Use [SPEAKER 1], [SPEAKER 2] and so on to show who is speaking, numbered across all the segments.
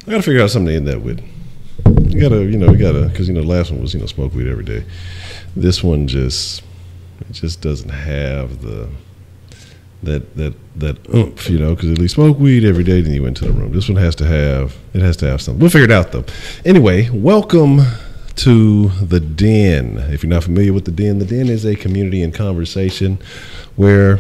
[SPEAKER 1] I gotta figure out something to end that with. We gotta, because the last one was, smoke weed every day. This one just doesn't have that oomph, because at least smoke weed every day, then you went to the room. This one has to have something. We'll figure it out though. Anyway, welcome to the Den. If you're not familiar with the Den is a community and conversation where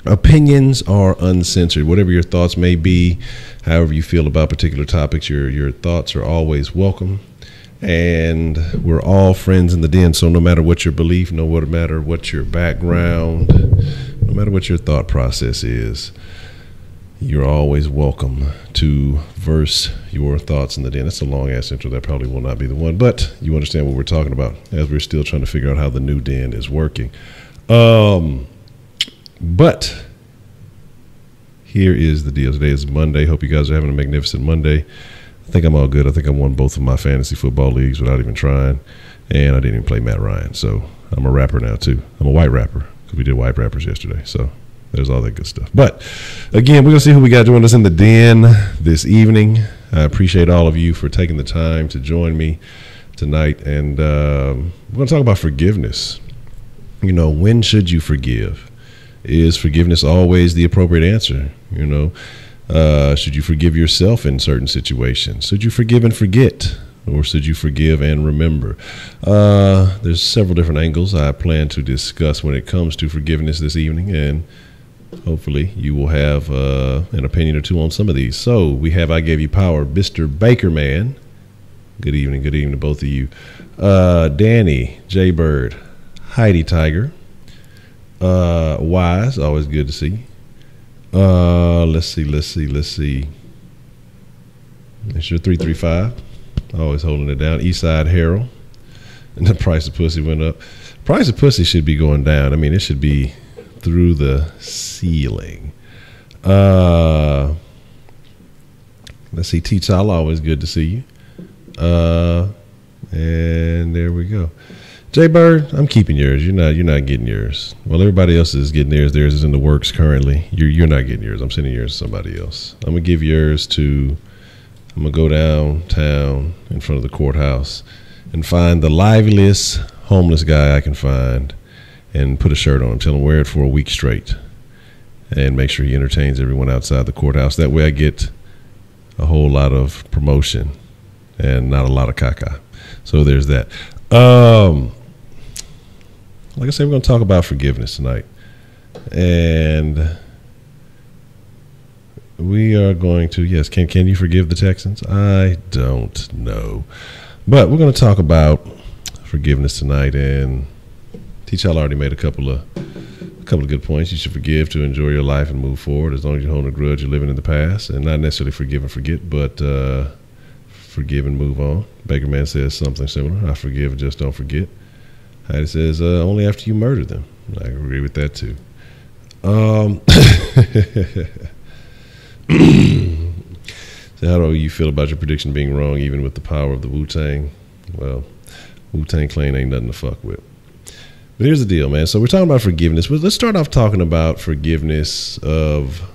[SPEAKER 1] opinions are uncensored. Whatever your thoughts may be, however you feel about particular topics, your thoughts are always welcome. And we're all friends in the Den, so no matter what your belief, no matter what your background, no matter what your thought process is, you're always welcome to verse your thoughts in the Den. That's a long-ass intro. That probably will not be the one, but you understand what we're talking about as we're still trying to figure out how the new Den is working. But here is the deal. Today is Monday. Hope you guys are having a magnificent Monday. I think I'm all good. I think I won both of my fantasy football leagues without even trying, and I didn't even play Matt Ryan. So I'm a rapper now too. I'm a white rapper because we did white rappers yesterday. So there's all that good stuff. But again, we're gonna see who we got joining us in the Den this evening. I appreciate all of you for taking the time to join me tonight, and we're gonna talk about forgiveness. When should you forgive? Is forgiveness always the appropriate answer? Should you forgive yourself in certain situations? Should you forgive and forget? Or should you forgive and remember? There's several different angles I plan to discuss when it comes to forgiveness this evening, and hopefully you will have an opinion or two on some of these. So we have I Gave You Power, Mr. Baker Man. Good evening to both of you. Danny, J Bird, Heidi Tiger. Wise, always good to see. Let's see. It's your 335. Always holding it down. Eastside Harold. And the price of pussy went up. Price of pussy should be going down. I mean, it should be through the ceiling. Let's see. T-Tala, always good to see you. And there we go. Jay Bird, I'm keeping yours. You're not getting yours. Well, everybody else is getting theirs. Theirs is in the works currently. You're not getting yours. I'm sending yours to somebody else. I'm gonna give yours to. I'm gonna go downtown in front of the courthouse and find the liveliest homeless guy I can find, and put a shirt on him. Tell him wear it for a week straight, and make sure he entertains everyone outside the courthouse. That way, I get a whole lot of promotion and not a lot of caca. So there's that. Like I said, we're going to talk about forgiveness tonight, and we are going to, yes, can you forgive the Texans? I don't know, but we're going to talk about forgiveness tonight, and T-Chal already made a couple of good points. You should forgive to enjoy your life and move forward. As long as you're holding a grudge, you're living in the past, and not necessarily forgive and forget, but forgive and move on. Baker Man says something similar. I forgive, just don't forget. Heidi says, only after you murder them. I agree with that too. So how do you feel about your prediction being wrong, even with the power of the Wu-Tang? Well, Wu-Tang Clan ain't nothing to fuck with. But here's the deal, man. So we're talking about forgiveness. But let's start off talking about forgiveness of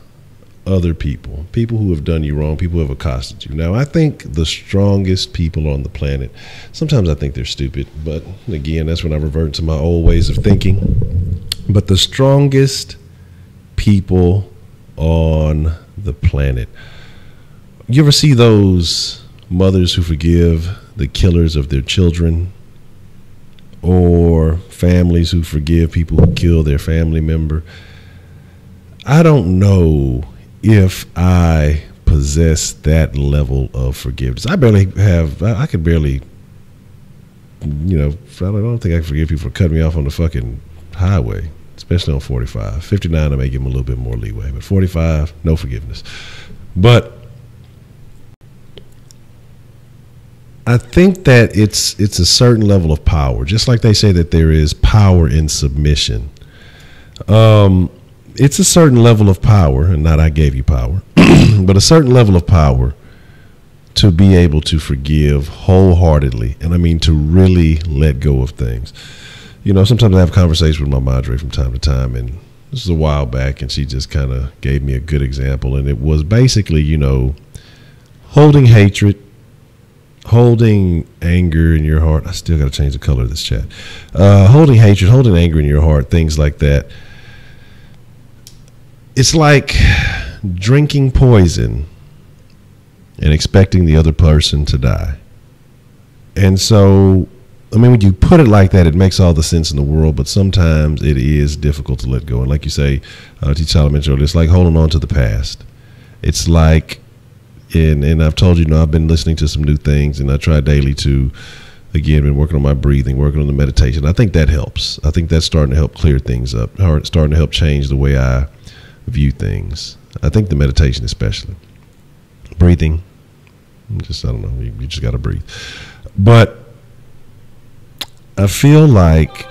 [SPEAKER 1] other people who have done you wrong, people who have accosted you. Now, I think the strongest people on the planet, sometimes I think they're stupid, but again, that's when I revert to my old ways of thinking. But the strongest people on the planet, you ever see those mothers who forgive the killers of their children, or families who forgive people who kill their family member? I don't know if I possess that level of forgiveness. I could barely, I don't think I can forgive people for cutting me off on the fucking highway, especially on 45. 59, I may give them a little bit more leeway, but 45, no forgiveness. But I think that it's a certain level of power, just like they say that there is power in submission. It's a certain level of power, and not I gave you power, but a certain level of power to be able to forgive wholeheartedly, and I mean to really let go of things. Sometimes I have conversations with my madre from time to time, and this was a while back, and she just kind of gave me a good example, and it was basically, holding hatred, holding anger in your heart. I still got to change the color of this chat. Holding hatred, holding anger in your heart, things like that. It's like drinking poison and expecting the other person to die. And so, I mean, when you put it like that, it makes all the sense in the world, but sometimes it is difficult to let go. And like you say, T'Challa mentioned earlier, it's like holding on to the past. It's like, and I've told you, I've been listening to some new things, and I try daily to, again, been working on my breathing, working on the meditation. I think that helps. I think that's starting to help clear things up, starting to help change the way I view things. I think the meditation especially. Breathing, I don't know, you just got to breathe. But I feel like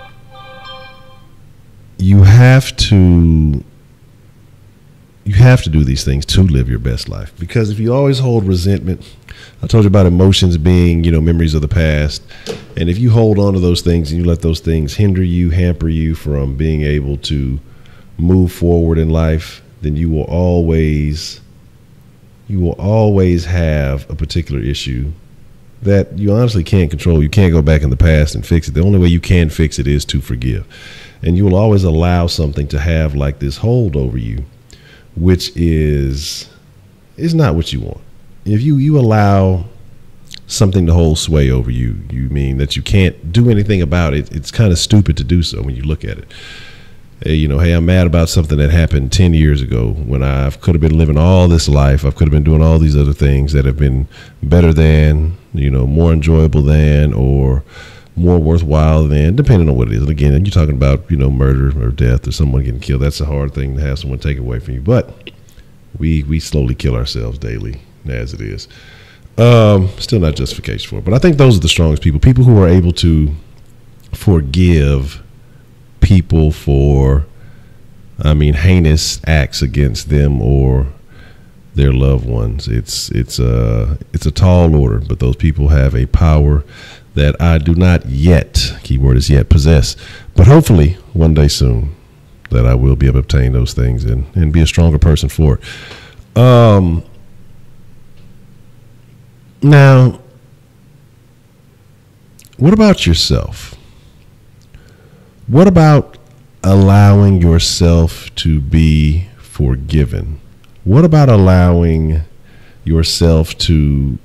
[SPEAKER 1] you have to do these things to live your best life. Because if you always hold resentment, I told you about emotions being, memories of the past. And if you hold on to those things and you let those things hinder you, hamper you from being able to move forward in life, then you will always have a particular issue that you honestly can't control. You can't go back in the past and fix it. The only way you can fix it is to forgive. And you will always allow something to have like this hold over you, which is not what you want. If you allow something to hold sway over you, you mean that you can't do anything about it. It's kind of stupid to do so when you look at it. Hey, I'm mad about something that happened 10 years ago when I could have been living all this life. I could have been doing all these other things that have been better than, more enjoyable than, or more worthwhile than, depending on what it is. And again, you're talking about, murder or death or someone getting killed. That's a hard thing to have someone take away from you. But we slowly kill ourselves daily as it is. Still not justification for it. But I think those are the strongest people who are able to forgive people for, heinous acts against them or their loved ones. It's a tall order, but those people have a power that I do not yet, keyword is yet, possess. But hopefully one day soon that I will be able to obtain those things and be a stronger person for it. Now, what about yourself? What about allowing yourself to be forgiven? What about allowing yourself to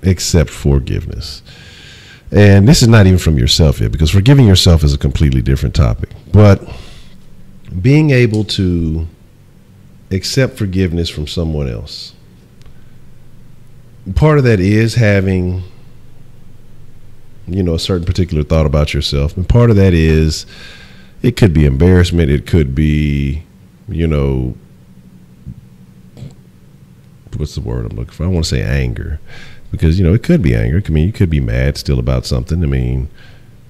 [SPEAKER 1] accept forgiveness? And this is not even from yourself yet, because forgiving yourself is a completely different topic. But being able to accept forgiveness from someone else. Part of that is having, a certain particular thought about yourself. And part of that is, it could be embarrassment. It could be, what's the word I'm looking for? I want to say anger, because, it could be anger. You could be mad still about something.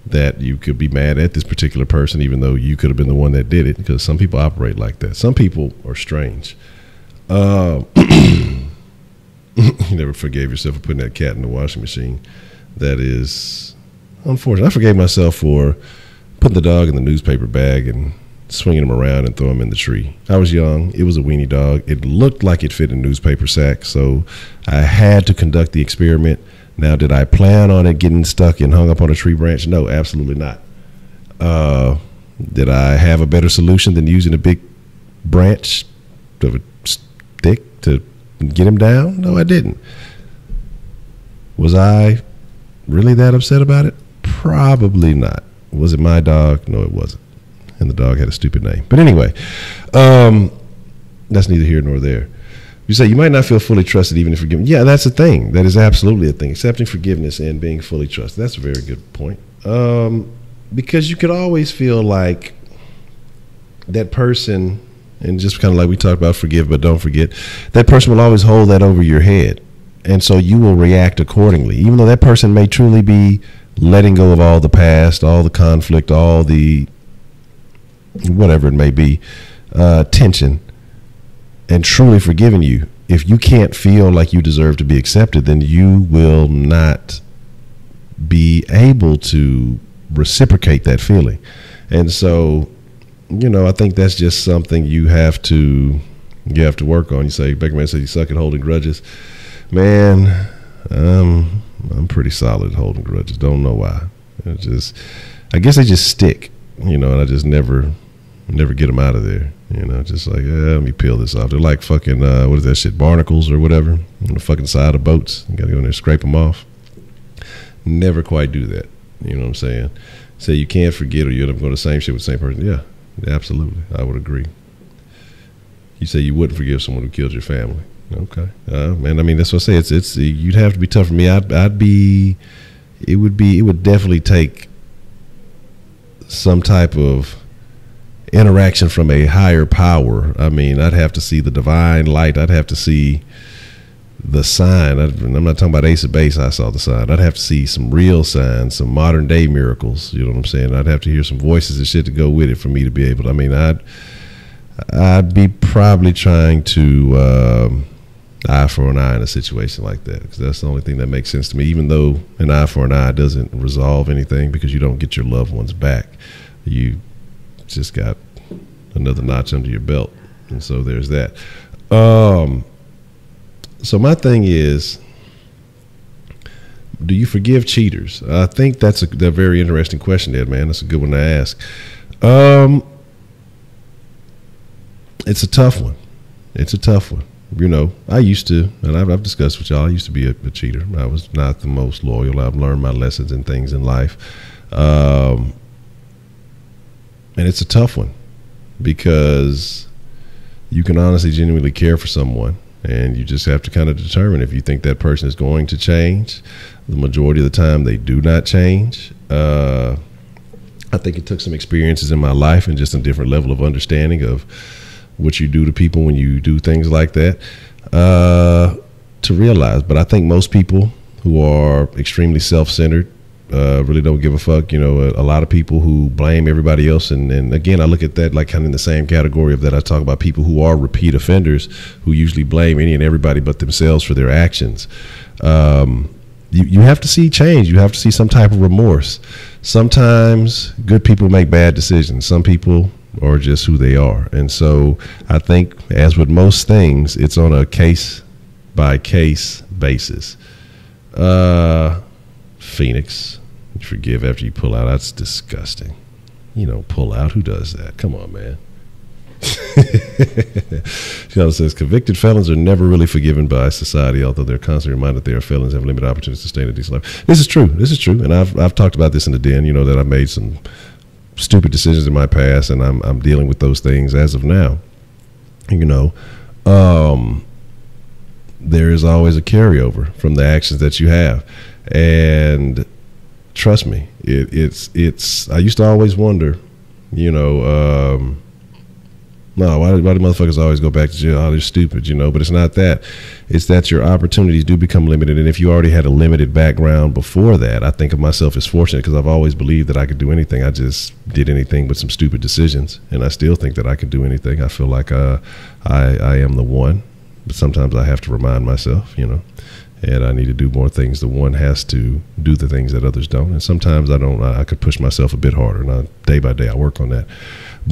[SPEAKER 1] That you could be mad at this particular person, even though you could have been the one that did it, because some people operate like that. Some people are strange. You never forgave yourself for putting that cat in the washing machine. That is unfortunate. I forgave myself for putting the dog in the newspaper bag and swinging him around and throwing him in the tree. I was young. It was a weenie dog. It looked like it fit in a newspaper sack, so I had to conduct the experiment. Now, did I plan on it getting stuck and hung up on a tree branch? No, absolutely not. Did I have a better solution than using a big branch of a stick to get him down? No, I didn't. Was I really that upset about it? Probably not. Was it my dog? No, it wasn't. And the dog had a stupid name. But anyway, that's neither here nor there. You say you might not feel fully trusted even if forgiven. Yeah, that's a thing. That is absolutely a thing. Accepting forgiveness and being fully trusted. That's a very good point. Because you could always feel like that person, and just kind of like we talked about, forgive but don't forget, that person will always hold that over your head. And so you will react accordingly, even though that person may truly be letting go of all the past, all the conflict, all the whatever it may be, tension, and truly forgiving you. If you can't feel like you deserve to be accepted, then you will not be able to reciprocate that feeling. And so, I think that's just something you have to work on. You say, Beckerman said you suck at holding grudges. Man, I'm pretty solid at holding grudges. Don't know why. I guess they just stick, and I just never get them out of there. Just like, let me peel this off. They're like fucking, what is that shit, barnacles or whatever, on the fucking side of boats. You gotta go in there and scrape them off. Never quite do that. You know what I'm saying? Say you can't forget or you end up going the same shit with the same person. Yeah, absolutely. I would agree. You say you wouldn't forgive someone who killed your family. Okay. Man, I mean, that's what I say. It's you'd have to be tough for me. It would definitely take some type of interaction from a higher power. I mean, I'd have to see the divine light. I'd have to see the sign. I'm not talking about Ace of Base. I saw the sign. I'd have to see some real signs, some modern day miracles. You know what I'm saying? I'd have to hear some voices and shit to go with it for me to be able to. I mean, I'd be probably trying to eye for an eye in a situation like that, because that's the only thing that makes sense to me, even though an eye for an eye doesn't resolve anything, because you don't get your loved ones back. You just got another notch under your belt, and so there's that. So my thing is, do you forgive cheaters? I think that's a very interesting question there, man. That's a good one to ask. It's a tough one. It's a tough one. I used to, and I've discussed with y'all, I used to be a cheater. I was not the most loyal. I've learned my lessons and things in life. And it's a tough one, because you can honestly, genuinely care for someone, and you just have to kind of determine if you think that person is going to change. The majority of the time, they do not change. I think it took some experiences in my life and just a different level of understanding of what you do to people when you do things like that, to realize. But I think most people who are extremely self-centered really don't give a fuck. A lot of people who blame everybody else, and again, I look at that like kind of in the same category of that. I talk about people who are repeat offenders, who usually blame any and everybody but themselves for their actions. You have to see change. You have to see some type of remorse. Sometimes good people make bad decisions. Some people are just who they are. And so I think, as with most things, it's on a case by case basis. Phoenix, forgive after you pull out. That's disgusting. Pull out. Who does that? Come on, man. It says convicted felons are never really forgiven by society, although they're constantly reminded they are felons and have limited opportunities to stay in a decent life. This is true. And I've talked about this in the den. That I made some stupid decisions in my past, and I'm dealing with those things as of now. There is always a carryover from the actions that you have, and trust me, it's. I used to always wonder, why do motherfuckers always go back to jail? Oh, they're stupid, but it's not that. It's that your opportunities do become limited. And if you already had a limited background before that, I think of myself as fortunate, because I've always believed that I could do anything. I just did anything but some stupid decisions. And I still think that I can do anything. I feel like I am the one, but sometimes I have to remind myself, and I need to do more things. The one has to do the things that others don't. And sometimes I don't. I could push myself a bit harder. And day by day, I work on that.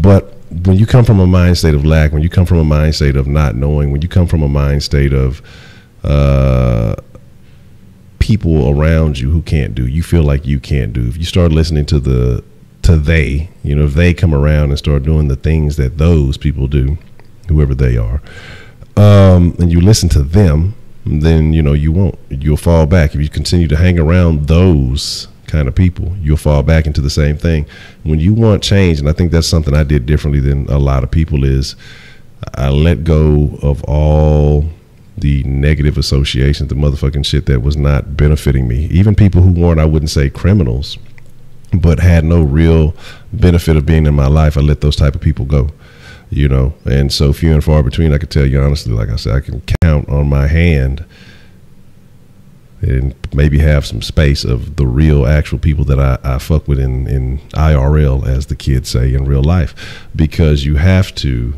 [SPEAKER 1] But when you come from a mind state of lack, when you come from a mind state of not knowing, when you come from a mind state of people around you who can't do, you feel like you can't do. If you start listening to they, if they come around and start doing the things that those people do, whoever they are, and you listen to them, then you'll fall back. If you continue to hang around those kind of people, you'll fall back into the same thing. When you want change, and I think that's something I did differently than a lot of people, is I let go of all the negative associations, the motherfucking shit that was not benefiting me. Even people who weren't, I wouldn't say criminals, but had no real benefit of being in my life, I let those type of people go. And so few and far between. I could tell you honestly, like I said, I can count on my hand and maybe have some space of the real actual people that I fuck with in IRL, as the kids say, in real life. Because you have to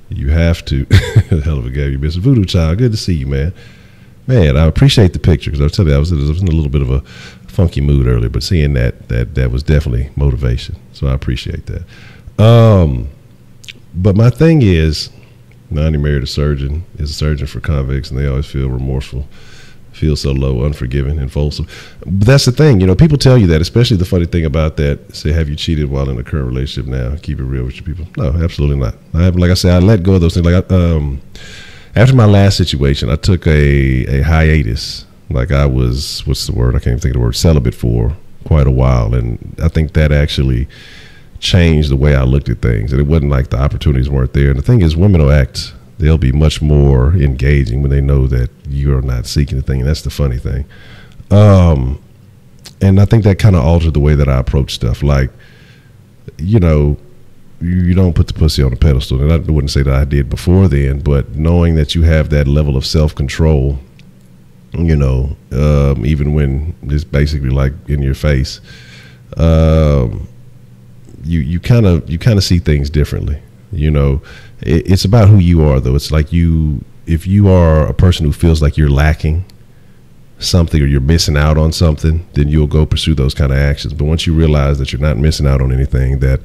[SPEAKER 1] hell of a guy, you Mr. Voodoo Child, good to see you, man. I appreciate the picture, because I'll tell you, I was in a little bit of a funky mood earlier, but seeing that was definitely motivation, so I appreciate that. But my thing is, Nani married a surgeon, is a surgeon for convicts, and they always feel remorseful, feel so low, unforgiving, and fulsome. But that's the thing, people tell you that, especially the funny thing about that, say, have you cheated while in a current relationship now? Keep it real with your people. No, absolutely not. Like I said, I let go of those things. After my last situation, I took a hiatus. Like I was, what's the word? I can't even think of the word, celibate for quite a while. And I think that actually changed the way I looked at things. And it wasn't like the opportunities weren't there. And the thing is, women will act, they'll be much more engaging when they know that you're not seeking the thing. And that's the funny thing. And I think that kind of altered the way that I approach stuff. Like, you don't put the pussy on a pedestal. And I wouldn't say that I did before then, but knowing that you have that level of self-control, even when it's basically like in your face, you kind of see things differently. It's about who you are, though. It's like if you are a person who feels like you're lacking something or you're missing out on something, then you'll go pursue those kind of actions. But once you realize that you're not missing out on anything, that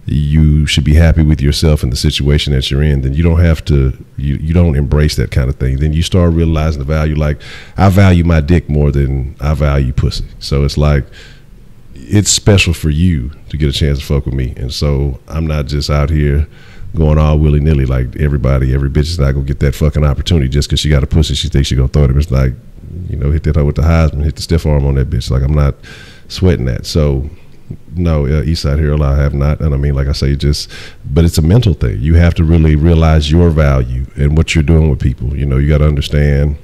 [SPEAKER 1] you should be happy with yourself and the situation that you're in, then you don't have to, you don't embrace that kind of thing. Then you start realizing the value. Like, I value my dick more than I value pussy. So it's like, it's special for you to get a chance to fuck with me. And so I'm not just out here going all willy-nilly like every bitch is not gonna get that fucking opportunity just because she got a pussy she thinks she gonna throw it. It's like, hit that hoe with the Heisman, hit the stiff arm on that bitch. Like, I'm not sweating that. So no, Eastside Hero, I have not. And I mean, like I say, but it's a mental thing. You have to really realize your value and what you're doing with people. You got to understand,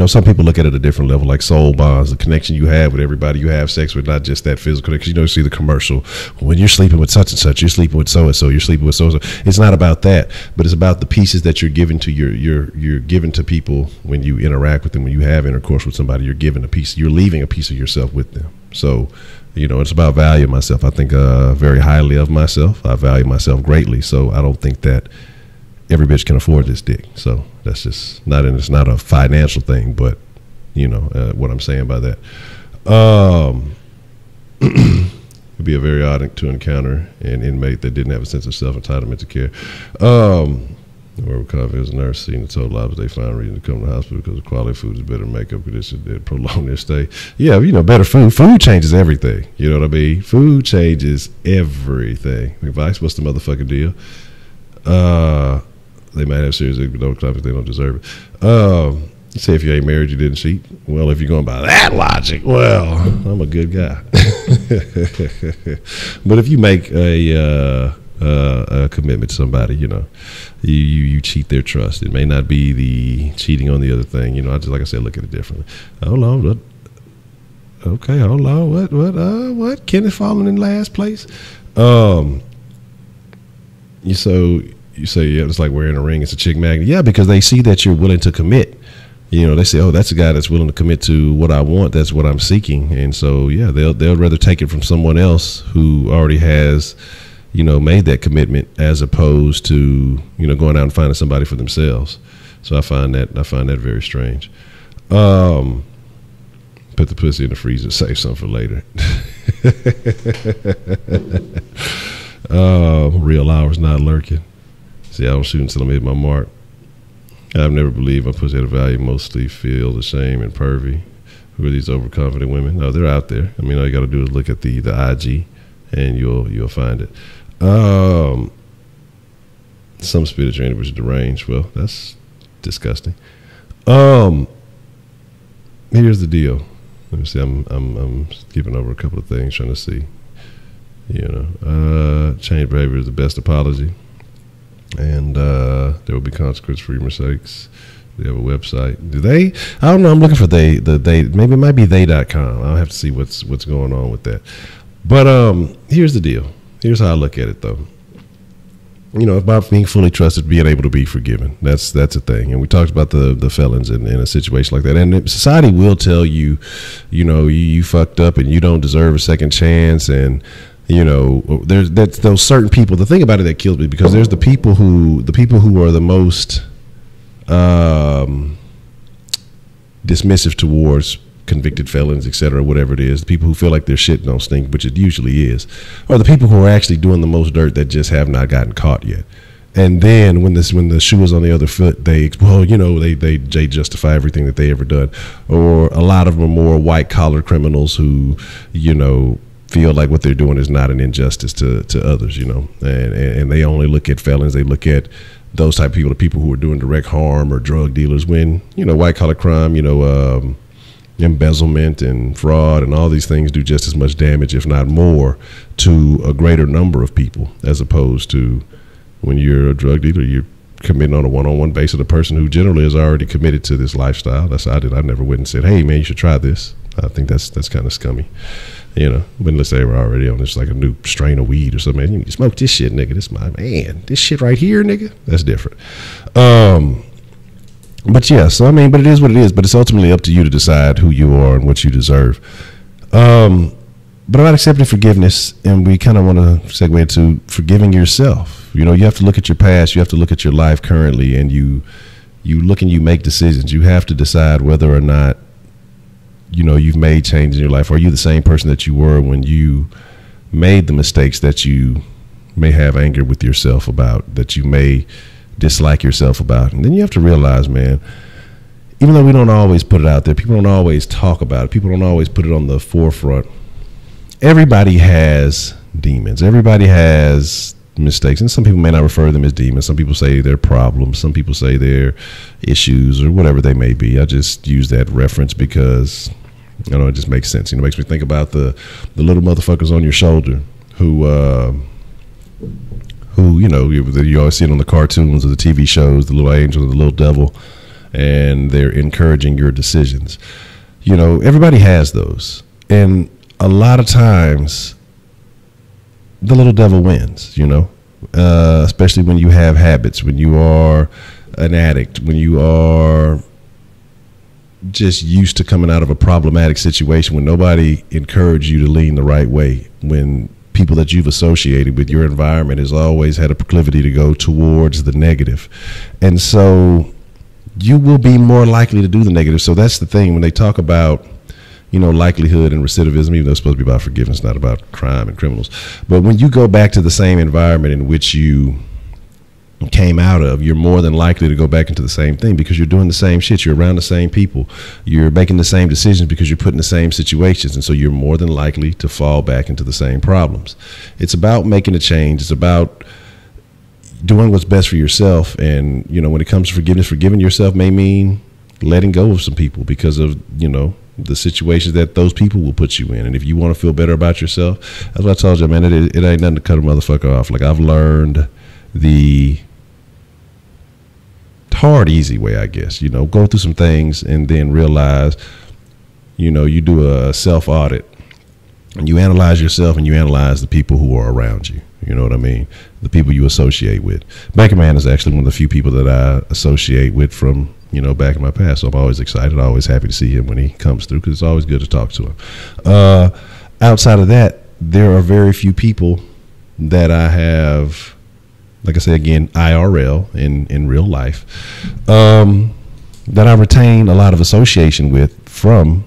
[SPEAKER 1] some people look at it at a different level, like soul bonds, the connection you have with everybody you have sex with, not just that physical connection. You see the commercial, when you're sleeping with such and such, you're sleeping with so-and-so, you're sleeping with so-and-so. It's not about that, but it's about the pieces that you're giving to you're giving to people when you interact with them, when you have intercourse with somebody, you're giving a piece, you're leaving a piece of yourself with them. So, it's about valuing myself. I think very highly of myself. I value myself greatly. So I don't think that every bitch can afford this dick. So that's just not, and it's not a financial thing, but what I'm saying by that. It'd be a very odd to encounter an inmate that didn't have a sense of self-entitlement to care. Where as a nurse, seeing the total opposite, they find reason to come to the hospital because the quality of food is better, makeup conditions that prolong their stay. Yeah, better food. Food changes everything. You know what I mean? Food changes everything. Advice, what's the motherfucking deal? They might have serious economic claims, they don't deserve it. Say if you ain't married, you didn't cheat. Well, if you're going by that logic, well, I'm a good guy. But if you make a commitment to somebody, you cheat their trust. It may not be the cheating on the other thing. I just, like I said, look at it differently. Hold on. Okay, hold on. What? Kenneth falling in last place? You say, yeah, it's like wearing a ring. It's a chick magnet. Yeah, because they see that you're willing to commit. They say, oh, that's a guy that's willing to commit to what I want. That's what I'm seeking. And so, yeah, they'll rather take it from someone else who already has, made that commitment, as opposed to, going out and finding somebody for themselves. So I find that very strange. Put the pussy in the freezer, save some for later. Real hours not lurking. See, I don't shoot until I made my mark. I've never believed my pussy had a value. Mostly feel ashamed and pervy. Who are these overconfident women? No, they're out there. I mean, all you got to do is look at the IG, and you'll find it. Some spirit trainer was deranged. Well, that's disgusting. Here's the deal. Let me see. I'm skipping over a couple of things, trying to see. Change behavior is the best apology, and there will be consequence for your mistakes. They have a website. Do they? I don't know. I'm looking for they. Maybe it might be they.com. I'll have to see what's going on with that. But here's the deal. Here's how I look at it, though. About being fully trusted, being able to be forgiven. That's a thing. And we talked about the felons in a situation like that. And society will tell you, you fucked up and you don't deserve a second chance. And there's those certain people. The thing about it that kills me, because there's the people who are the most dismissive towards convicted felons, etc., whatever it is, the people who feel like their shit don't stink, which it usually is, or the people who are actually doing the most dirt that just have not gotten caught yet. And then when the shoe is on the other foot, they justify everything that they ever done. Or a lot of them are more white collar criminals who, feel like what they're doing is not an injustice to others, and they only look at felons. They look at those type of people, the people who are doing direct harm or drug dealers, when, white collar crime, embezzlement and fraud and all these things do just as much damage, if not more, to a greater number of people, as opposed to when you're a drug dealer, you're committing on a one-on-one basis with a person who generally is already committed to this lifestyle. That's what I did. I never went and said, hey man, you should try this. I think that's kind of scummy, but unless they were already on this like a new strain of weed or something. Man, you smoke this shit, nigga. This my man. This shit right here, nigga. That's different. But yeah, so but it is what it is. But it's ultimately up to you to decide who you are and what you deserve. But about accepting forgiveness, and we kind of want to segue into forgiving yourself. You have to look at your past. You have to look at your life currently, and you look and you make decisions. You have to decide whether or not you've made changes in your life. Are you the same person that you were when you made the mistakes that you may have anger with yourself about, that you may dislike yourself about? And then you have to realize, man, even though we don't always put it out there, people don't always talk about it, people don't always put it on the forefront, everybody has demons. Everybody has mistakes, and some people may not refer to them as demons. Some people say they're problems. Some people say they're issues or whatever they may be. I just use that reference because it just makes sense. It makes me think about the little motherfuckers on your shoulder who you always see it on the cartoons or the TV shows, the little angel or the little devil, and they're encouraging your decisions. Everybody has those, and a lot of times the little devil wins, especially when you have habits, when you are an addict, when you are just used to coming out of a problematic situation, when nobody encouraged you to lean the right way, when people that you've associated with, your environment has always had a proclivity to go towards the negative. And so you will be more likely to do the negative. So that's the thing when they talk about likelihood and recidivism, even though it's supposed to be about forgiveness, not about crime and criminals. But when you go back to the same environment in which you came out of, you're more than likely to go back into the same thing because you're doing the same shit. You're around the same people. You're making the same decisions because you're put in the same situations. And so you're more than likely to fall back into the same problems. It's about making a change. It's about doing what's best for yourself. And, when it comes to forgiveness, forgiving yourself may mean letting go of some people because of, the situations that those people will put you in. And if you want to feel better about yourself, that's what I told you, man, it ain't nothing to cut a motherfucker off. Like, I've learned the hard, easy way, I guess, go through some things and then realize, you do a self audit and you analyze yourself and you analyze the people who are around you. You know what I mean? The people you associate with. Banker Man is actually one of the few people that I associate with from, back in my past. So I'm always excited, always happy to see him when he comes through because it's always good to talk to him. Outside of that, there are very few people that I have, like I say again, IRL, in real life, that I retain a lot of association with from,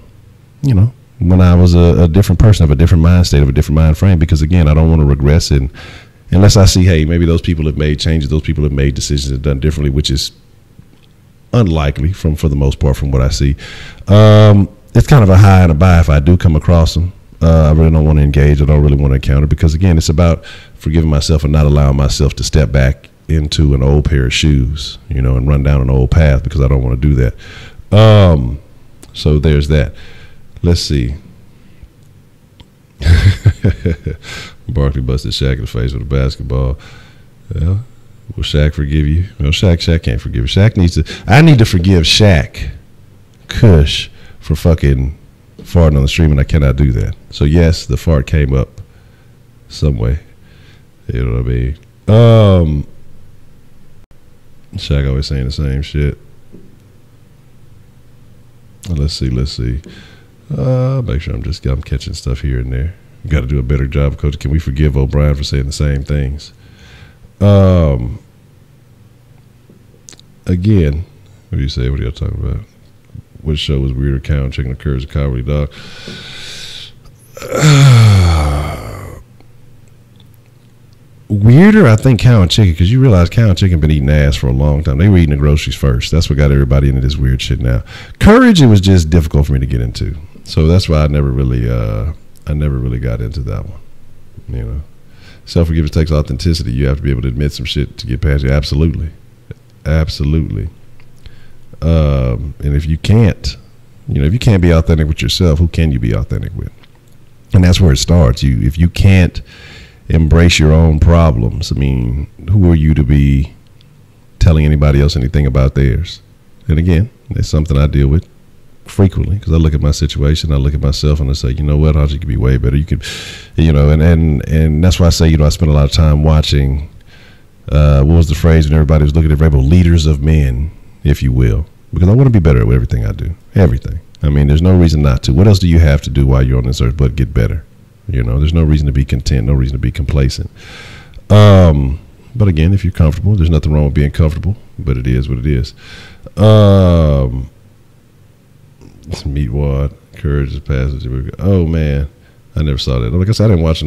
[SPEAKER 1] when I was a different person, of a different mind state, of a different mind frame, because again, I don't want to regress, and unless I see, hey, maybe those people have made changes, those people have made decisions and done differently, which is unlikely for the most part from what I see. It's kind of a high and a buy if I do come across them. I really don't want to engage. I don't really want to encounter, because again, it's about forgiving myself and not allowing myself to step back into an old pair of shoes, and run down an old path, because I don't want to do that. So there's that. Let's see. Barkley busted Shaq in the face with a basketball. Well, will Shaq forgive you? Well, Shaq can't forgive you. I need to forgive Shaq, Kush, for fucking farting on the stream, and I cannot do that. So yes, the fart came up some way. You know what I mean? Shaq always saying the same shit. Let's see. Make sure I'm catching stuff here and there. Got to do a better job, Coach. Can we forgive O'Brien for saying the same things? Again, what do you say? What are y'all talking about? What show was weirder? Cow and Chicken or Courage the Cowardly Dog? Weirder, I think, cow and chicken, because you realize cow and chicken been eating ass for a long time. They were eating the groceries first. That's what got everybody into this weird shit now. Courage, it was just difficult for me to get into. So that's why I never really got into that one. You know, self-forgiveness takes authenticity. You have to be able to admit some shit to get past it. Absolutely. And if you can't, if you can't be authentic with yourself, who can you be authentic with? And that's where it starts. If you can't embrace your own problems, I mean, who are you to be telling anybody else anything about theirs? And again, it's something I deal with frequently, because I look at my situation, I look at myself, and I say, you know what, Honcho, you could be way better. You could, and that's why I say, I spend a lot of time watching, what was the phrase when everybody was looking at Rebel, leaders of men, if you will, because I want to be better at everything I do. Everything. I mean, there's no reason not to. What else do you have to do while you're on this earth but get better? There's no reason to be content, no reason to be complacent. But again, if you're comfortable, there's nothing wrong with being comfortable, but it is what it is. Meatwad, Courage is Passage. Oh man, I never saw that. Like I said, I didn't watch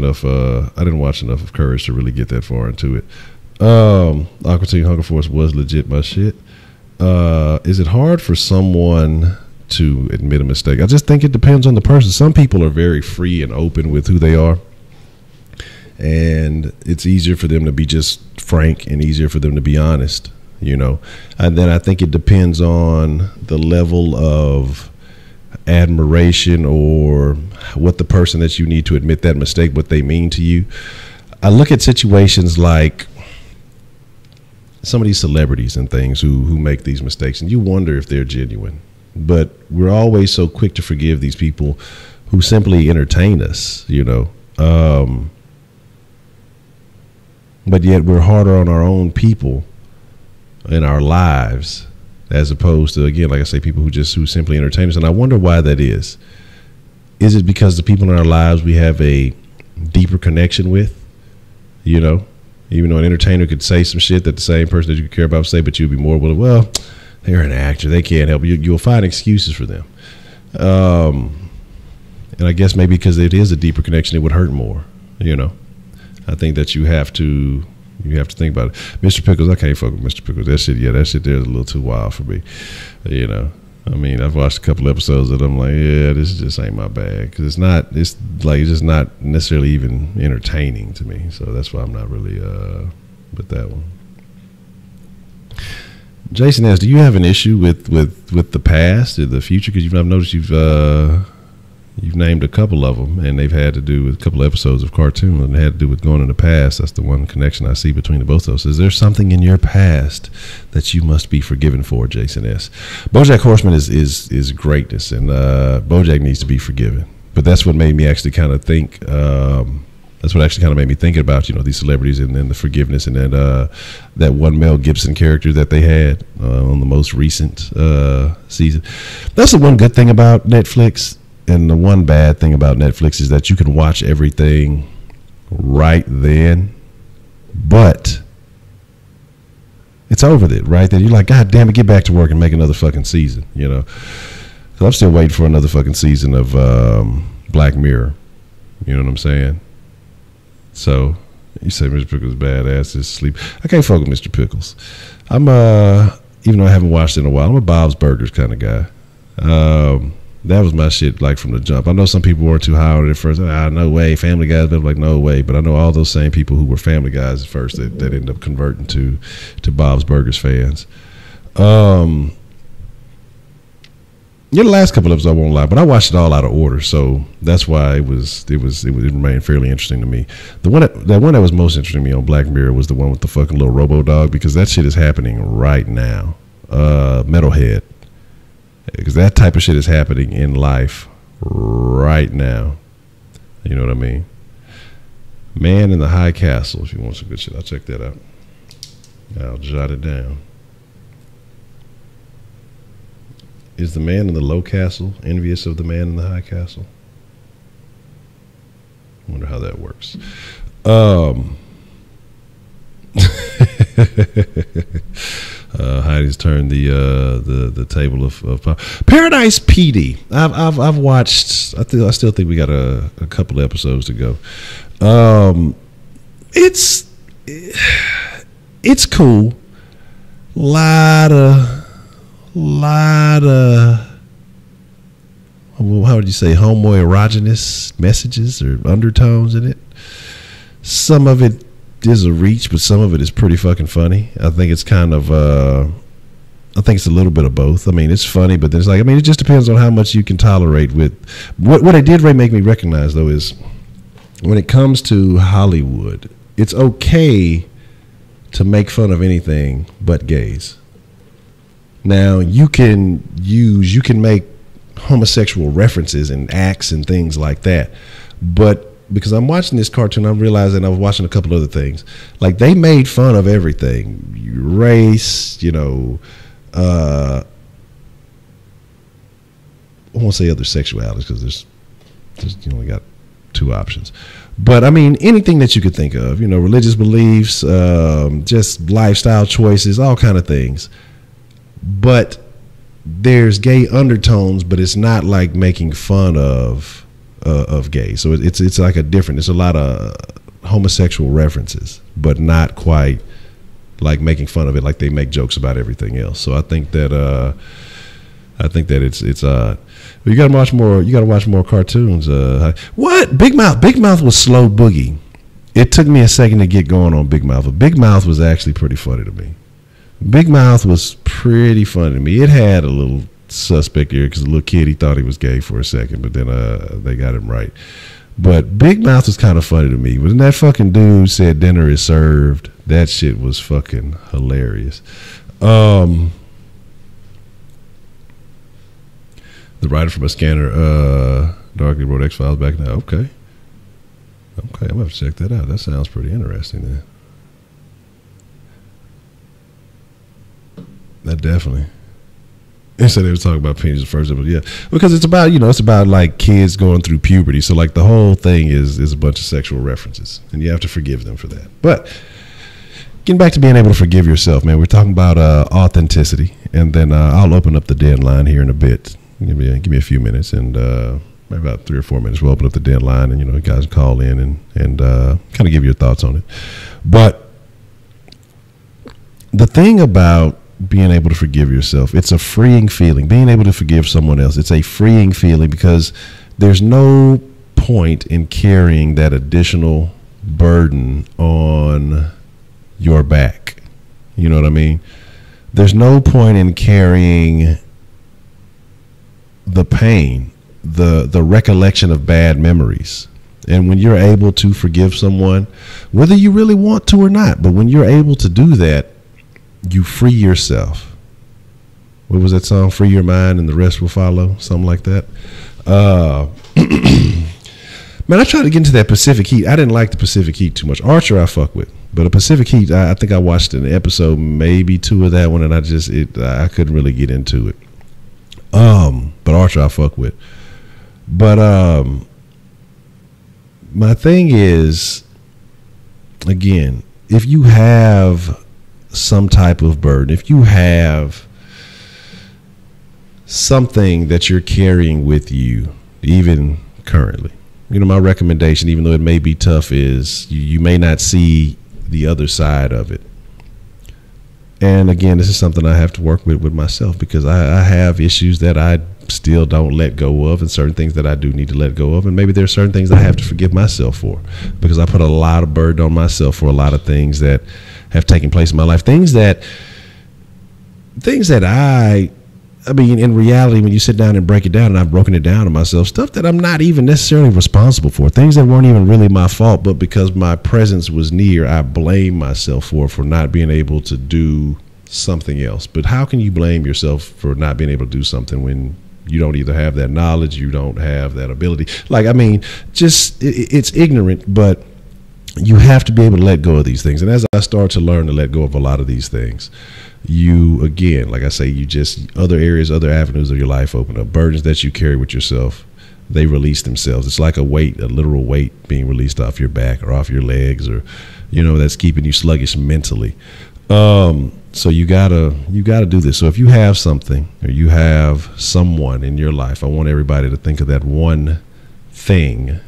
[SPEAKER 1] enough of Courage to really get that far into it. Aqua Teen Hunger Force was legit my shit. Is it hard for someone to admit a mistake? I just think it depends on the person. Some people are very free and open with who they are, and it's easier for them to be just frank and easier for them to be honest, and then I think it depends on the level of admiration or what the person that you need to admit that mistake, what they mean to you. I look at situations like some of these celebrities and things who make these mistakes, and you wonder if they're genuine. But we're always so quick to forgive these people who simply entertain us, but yet we're harder on our own people in our lives, as opposed to, again, like I say, people who simply entertain us. And I wonder why that is. Is it because the people in our lives we have a deeper connection with, even though an entertainer could say some shit that the same person that you care about would say, but you'd be more willing, well, they're an actor, they can't help you. You'll find excuses for them. And I guess maybe because it is a deeper connection, it would hurt more, I think that you have to think about it. Mr. Pickles, I can't fuck with Mr. Pickles. That shit there is a little too wild for me. I mean, I've watched a couple episodes that I'm like, yeah, this just ain't my bag, because it's just not necessarily even entertaining to me. So that's why I'm not really with that one. Jason asks, do you have an issue with the past or the future? Because I've noticed you've named a couple of them, and they've had to do with a couple of episodes of cartoons, and had to do with going in the past. That's the one connection I see between the both of those. Is there something in your past that you must be forgiven for, Jason S? BoJack Horseman is greatness, and BoJack needs to be forgiven. But that's what made me actually kind of think. That's what actually kind of made me think about these celebrities and then the forgiveness, and then that one Mel Gibson character that they had on the most recent season. That's the one good thing about Netflix. And the one bad thing about Netflix is that you can watch everything right then, but it's over there, right then. You're like, God damn it, get back to work and make another fucking season, So I'm still waiting for another fucking season of Black Mirror. You know what I'm saying? So you say Mr. Pickles badass is sleep. I can't fuck with Mr. Pickles. I'm even though I haven't watched it in a while, I'm a Bob's Burgers kind of guy. That was my shit, like, from the jump. I know some people weren't too high on it at first. No way, Family Guys. But I'm like, no way. But I know all those same people who were Family Guys at first that ended up converting to Bob's Burgers fans. The last couple of episodes, I won't lie, but I watched it all out of order, so that's why it remained fairly interesting to me. The one that was most interesting to me on Black Mirror was the one with the fucking little robo dog, because that shit is happening right now. Metalhead. Because that type of shit is happening in life right now. You know what I mean? Man in the High Castle. If you want some good shit, I'll check that out. I'll jot it down. Is the man in the low castle envious of the man in the high castle? I wonder how that works. Heidi's turned the table of Paradise PD. I've watched. I still think we got a couple of episodes to go. It's it's cool. Lot of how would you say, homoerogenous messages or undertones in it. Some of it is a reach, but some of it is pretty fucking funny. I think it's kind of I think it's a little bit of both. I mean, it's funny, but then it's like, I mean, it just depends on how much you can tolerate with what it did make me recognize though is when it comes to Hollywood, it's okay to make fun of anything but gays. Now you can make homosexual references and acts and things like that, but because I'm watching this cartoon, I'm realizing I was watching a couple other things. Like they made fun of everything, race, I won't say other sexualities because there's you only got two options. But I mean, anything that you could think of, religious beliefs, just lifestyle choices, all kind of things. But there's gay undertones, but it's not like making fun of gays. So it's like it's a lot of homosexual references, but not quite like making fun of it like they make jokes about everything else. So I think that it's you gotta watch more cartoons. What? Big Mouth was slow boogie. It took me a second to get going on Big Mouth, but Big Mouth was actually pretty funny to me. Big Mouth was pretty funny to me. It had a little suspect here because the little kid, he thought he was gay for a second, but then they got him right. But Big Mouth was kind of funny to me. When that fucking dude said dinner is served, that shit was fucking hilarious. The writer from a scanner, Darkly wrote X-Files back now. Okay, I'm gonna have to check that out. That sounds pretty interesting then. That definitely. They said they were talking about penis first, but yeah, because it's about like kids going through puberty. So like the whole thing is a bunch of sexual references, and you have to forgive them for that. But getting back to being able to forgive yourself, man, we're talking about authenticity, and then I'll open up the deadline here in a bit. Give me a few minutes, and maybe about 3 or 4 minutes. We'll open up the deadline, and you guys call in and kind of give your thoughts on it. But the thing about being able to forgive yourself, it's a freeing feeling. Being able to forgive someone else, it's a freeing feeling because there's no point in carrying that additional burden on your back. You know what I mean? There's no point in carrying the pain, the recollection of bad memories. And when you're able to forgive someone, whether you really want to or not, but when you're able to do that, you free yourself. What was that song? Free your mind and the rest will follow. Something like that. Man, I tried to get into that Pacific Heat. I didn't like the Pacific Heat too much. Archer I fuck with, but a Pacific Heat, I think I watched an episode, maybe 2 of that one, and I couldn't really get into it. But Archer I fuck with. But my thing is, again, if you have some type of burden, if you have something that you're carrying with you, even currently, my recommendation, even though it may be tough, is you may not see the other side of it. And again, this is something I have to work with myself, because I have issues that I still don't let go of, and certain things that I do need to let go of, and maybe there are certain things that I have to forgive myself for, because I put a lot of burden on myself for a lot of things that have taken place in my life. Things that I mean, in reality, when you sit down and break it down, and I've broken it down to myself, stuff that I'm not even necessarily responsible for, things that weren't even really my fault, but because my presence was near, I blame myself for not being able to do something else. But how can you blame yourself for not being able to do something when you don't either have that knowledge, you don't have that ability? Like, I mean, just it's ignorant, but you have to be able to let go of these things. And as I start to learn to let go of a lot of these things, you, again, like I say, you just, other areas, other avenues of your life open up. Burdens that you carry with yourself, they release themselves. It's like a weight, a literal weight being released off your back or off your legs, or, that's keeping you sluggish mentally. So you gotta do this. So if you have something, or you have someone in your life, I want everybody to think of that one thing.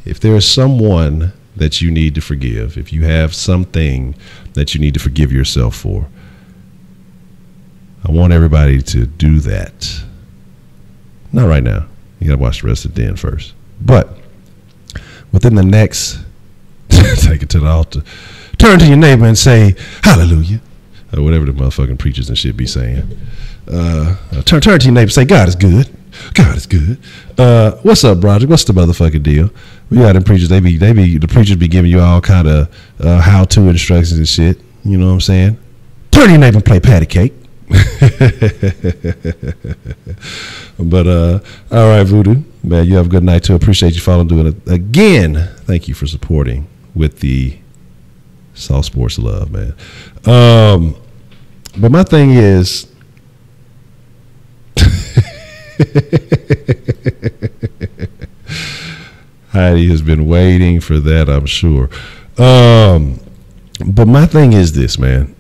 [SPEAKER 1] If there is someone that you need to forgive, if you have something that you need to forgive yourself for, I want everybody to do that. Not right now. You got to watch the rest of the den first. But within the next, take it to the altar, turn to your neighbor and say, hallelujah, or whatever the motherfucking preachers and shit be saying. Turn to your neighbor and say, God is good. God is good. What's up, Broderick? What's the motherfucking deal? We got them preachers. The preachers be giving you all kind of how-to instructions and shit. You know what I'm saying? Turn to your neighbor and play patty cake. But all right, Voodoo, man, you have a good night too. Appreciate you following, doing it again. Thank you for supporting with the Soft Sports Love, man. But my thing is, Heidi has been waiting for that, I'm sure. But my thing is this, man.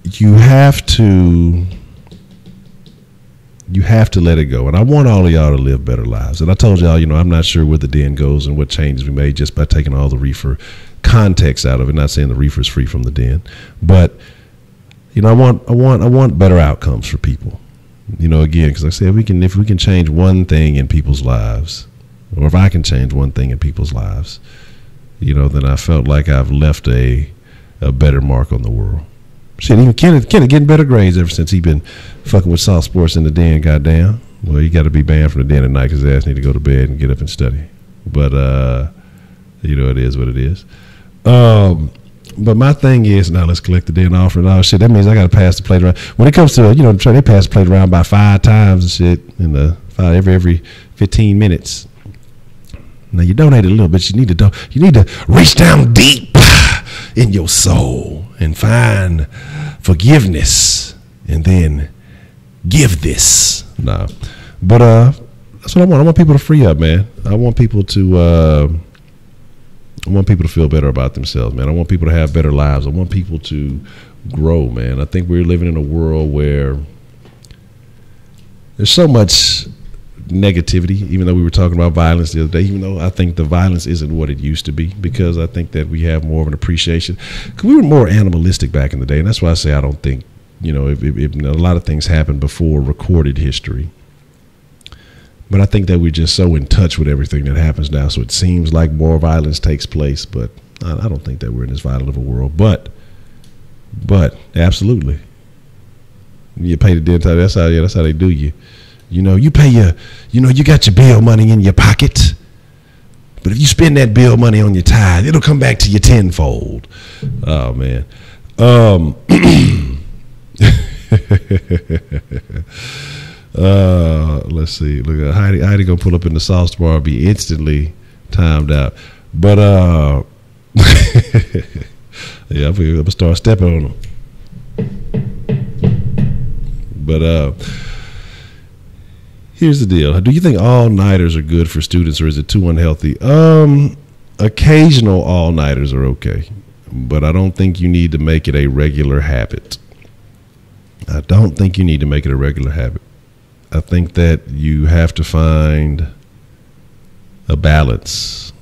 [SPEAKER 1] You have to let it go. And I want all of y'all to live better lives. And I told y'all, I'm not sure where the den goes and what changes we made just by taking all the reefer context out of it. Not saying the reefer is free from the den, but I want better outcomes for people. Again, because I said if we can change one thing in people's lives, or if I can change one thing in people's lives, then I felt like I've left a better mark on the world. Shit, even Kenneth getting better grades ever since he been fucking with Soft Sports in the den, goddamn. Well, you got to be banned from the den at night because his ass need to go to bed and get up and study. But, it is what it is. But my thing is, now let's collect the den offering and all shit. That means I got to pass the plate around. When it comes to, they pass the plate around by 5 times and shit, every 15 minutes. Now, you donate a little bit. You need to reach down deep in your soul and find forgiveness and then give this. Nah. But that's what I want. I want people to free up, man. I want people to feel better about themselves, man. I want people to have better lives. I want people to grow, man. I think we're living in a world where there's so much negativity, even though we were talking about violence the other day, even though I think the violence isn't what it used to be, because I think that we have more of an appreciation. Because we were more animalistic back in the day, and that's why I say I don't think, if a lot of things happened before recorded history. But I think that we're just so in touch with everything that happens now, so it seems like more violence takes place, but I don't think that we're in this violent of a world. But absolutely. You pay the den time, that's how they do you. You pay you got your bill money in your pocket, but if you spend that bill money on your tithe, it'll come back to you tenfold. Oh man. Let's see. Look at Heidi gonna pull up in the sauce bar, be instantly timed out. But yeah, I'm gonna start stepping on them. But here's the deal. Do you think all-nighters are good for students, or is it too unhealthy? Occasional all-nighters are okay, but I don't think you need to make it a regular habit. I think that you have to find a balance.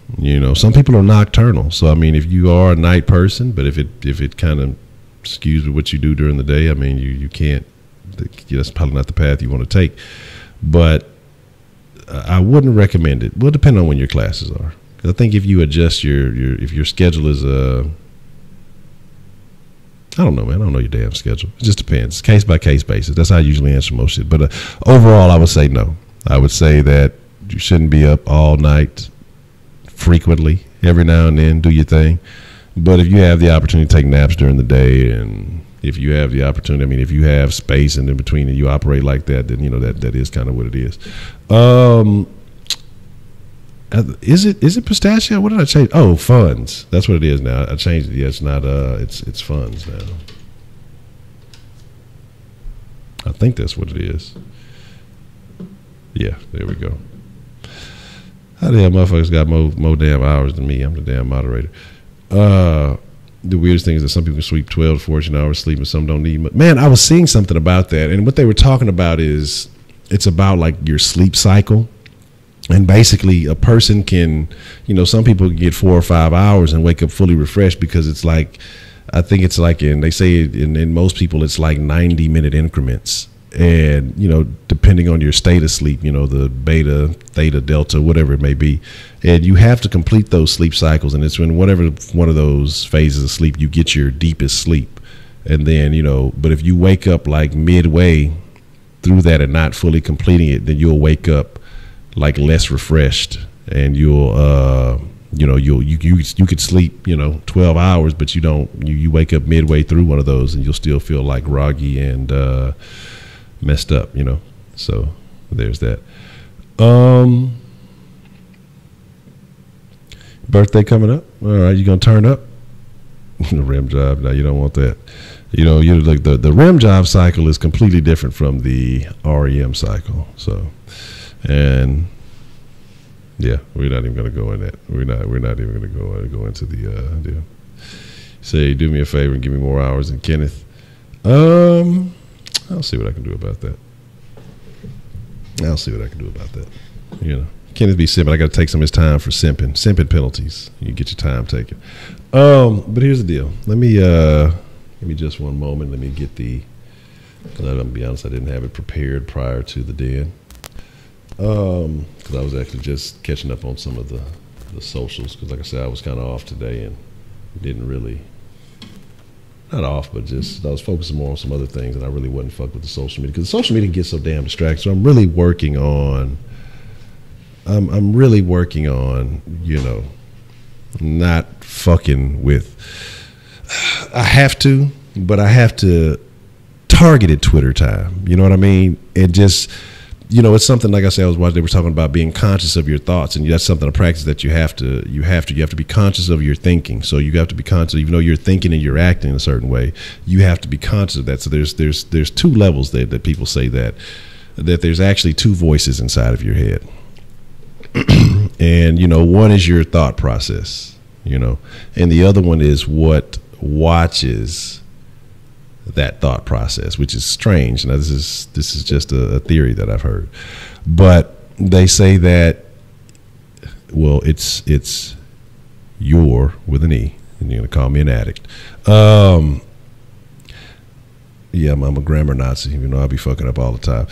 [SPEAKER 1] Some people are nocturnal. So, if you are a night person, but if it kind of skews with what you do during the day, you can't, that's probably not the path you want to take. But I wouldn't recommend it. Well, depending on when your classes are. I think if you adjust if your schedule is I don't know, man. I don't know your damn schedule. It just depends. Case by case basis. That's how I usually answer most shit. But overall, I would say no. I would say that you shouldn't be up all night frequently. Every now and then, do your thing. But if you have the opportunity to take naps during the day, and if you have the opportunity, if you have space and in between and you operate like that, then that is kind of what it is. Is it pistachio? What did I change? Oh, funds. That's what it is now. I changed it. Yeah, it's not. It's funds now. I think that's what it is. Yeah, there we go. How the hell motherfuckers got more damn hours than me? I'm the damn moderator. The weirdest thing is that some people sleep 12 to 14 hours sleep and some don't need much. Man, I was seeing something about that, and what they were talking about is it's about like your sleep cycle. And basically, a person can, some people get 4 or 5 hours and wake up fully refreshed, because it's like, I think it's like they say in most people, it's like 90-minute increments. And, depending on your state of sleep, the beta, theta, delta, whatever it may be. And you have to complete those sleep cycles. And it's when whatever one of those phases of sleep, you get your deepest sleep. And then, but if you wake up like midway through that and not fully completing it, then you'll wake up like less refreshed, and you'll you could sleep 12 hours, but you wake up midway through one of those and you'll still feel like groggy and messed up, so there's that. Birthday coming up, all right, you gonna turn up? The REM job, no, you don't want that. You like the REM job cycle is completely different from the REM cycle. So, and yeah, we're not even gonna go in that. We're not even gonna go into the deal. Say, do me a favor and give me more hours than Kenneth. I'll see what I can do about that. Kenneth be simping. I got to take some of his time for simping penalties. You get your time taken. But here's the deal. Let me give me just one moment. Let me get because I'm gonna be honest, I didn't have it prepared prior to the den. Because I was actually just catching up on some of the socials. Because like I said, I was kind of off today and didn't really, not off, but just I was focusing more on some other things, and I really wasn't fucked with the social media, because the social media gets so damn distracted. So I'm really working on, not fucking with. I have to, but I have to targeted Twitter time. You know what I mean? It just, it's something, like I said, I was watching, they were talking about being conscious of your thoughts, and that's something, a practice that you have to be conscious of your thinking. So you have to be conscious, even though you're thinking and you're acting a certain way, you have to be conscious of that. So there's two levels that people say that there's actually two voices inside of your head. And, one is your thought process, and the other one is what watches that thought process, which is strange. Now, this is just a theory that I've heard, but they say that, well, it's your with an E, and you're gonna call me an addict. Yeah, I'm a grammar Nazi, even though I'll be fucking up all the time.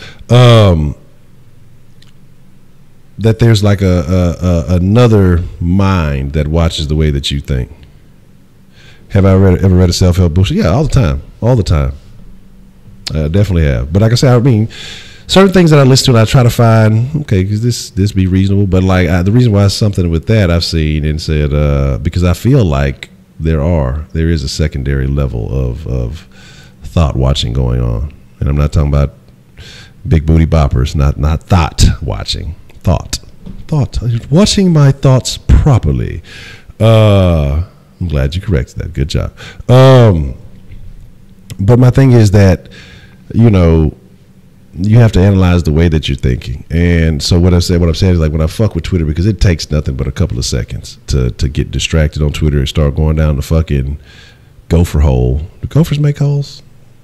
[SPEAKER 1] That there's like another mind that watches the way that you think. Have I ever read a self-help book? Yeah, all the time. I definitely have. But like I said, I mean, certain things that I listen to, and I try to find, okay, because this be reasonable. But like the reason why it's something with that I've seen and said, because I feel like there is a secondary level of thought watching going on, and I'm not talking about big booty boppers, not thought watching, thought, watching my thoughts properly. I'm glad you corrected that. Good job. But my thing is that, you have to analyze the way that you're thinking. And so what I'm saying is, like, when I fuck with Twitter, because it takes nothing but a couple of seconds to get distracted on Twitter and start going down the fucking gopher hole. Do gophers make holes?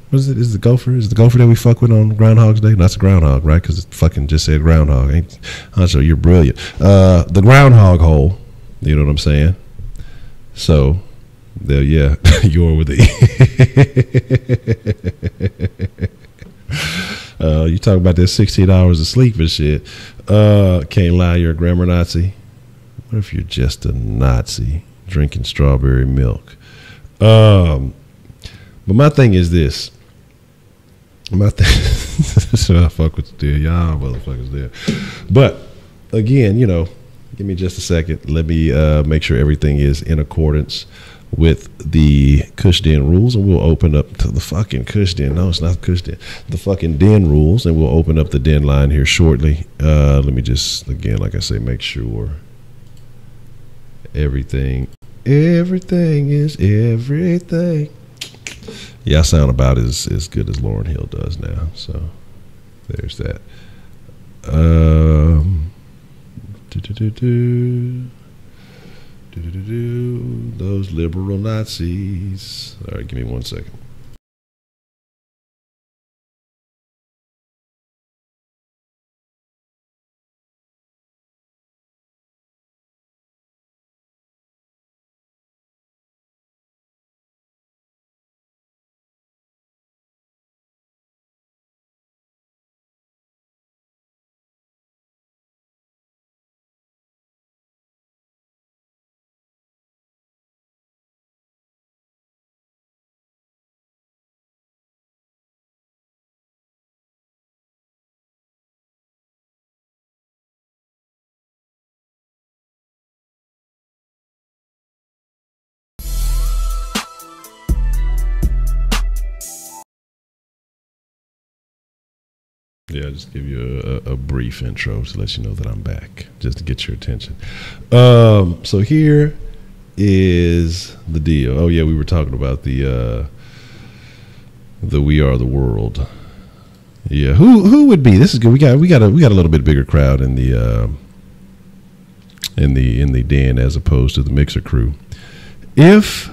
[SPEAKER 1] What is it? Is the gopher that we fuck with on Groundhog's Day? That's a groundhog, right? Because it fucking just said groundhog. Honcho, you're brilliant. The groundhog hole. You know what I'm saying? So, yeah, you're with the you talk about that 16 hours of sleep and shit. Can't lie, you're a grammar Nazi. What if you're just a Nazi drinking strawberry milk? But my thing is this. So I fuck with the deal. Y'all motherfuckers there. But again, give me just a second. Let me make sure everything is in accordance with the Kush Den rules, and we'll open up to the fucking Kush Den. No, it's not Kush Den. The fucking Den rules, and we'll open up the Den line here shortly. Let me just, again, like I say, make sure everything is everything. Yeah, I sound about as good as Lauryn Hill does now. So there's that. Those liberal Nazis. All right, give me 1 second. Yeah, just give you a brief intro to let you know that I'm back, just to get your attention. So here is the deal. Oh yeah, we were talking about the We Are the World. Yeah, who would be? This is good. We got a little bit bigger crowd in the den as opposed to the mixer crew. If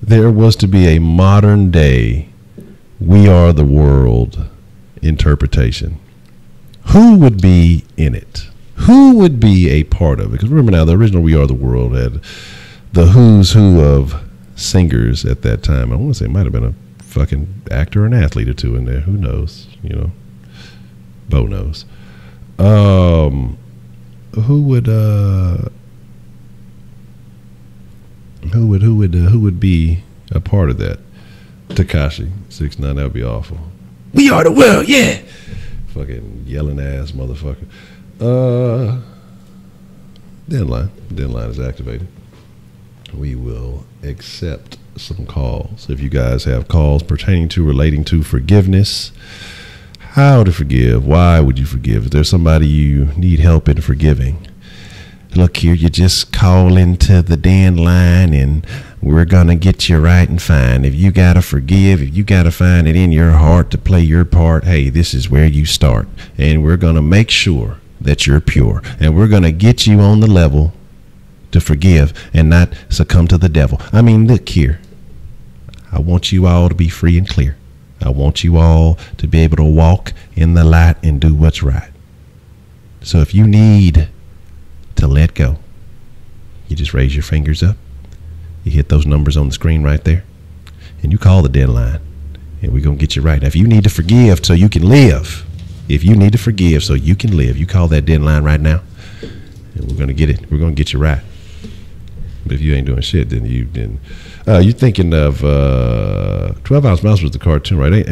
[SPEAKER 1] there was to be a modern day We Are the World interpretation, who would be in it? Who would be a part of it? Because remember now, the original We Are the World had the who's who of singers at that time. I want to say it might have been a fucking actor or an athlete or two in there. Who knows? You know, Bo knows. Who would be a part of that? Tekashi 6ix9ine. That would be awful. We are the world, yeah. Fucking yelling ass motherfucker. Deadline is activated. We will accept some calls. If you guys have calls pertaining to, relating to forgiveness, how to forgive, why would you forgive? If there's somebody you need help in forgiving, look here, you just call into the den line and we're gonna get you right and fine. If you gotta forgive, if you gotta find it in your heart to play your part, hey, this is where you start. And we're gonna make sure that you're pure. And we're gonna get you on the level to forgive and not succumb to the devil. I mean, look here. I want you all to be free and clear. I want you all to be able to walk in the light and do what's right. So if you need to let go, you just raise your fingers up. You hit those numbers on the screen right there, and you call the deadline, and we're going to get you right. Now, if you need to forgive so you can live, you call that deadline right now, and we're going to get it. We're going to get you right. But if you ain't doing shit, then you're thinking of 12-Ounce Mouse was the cartoon, right?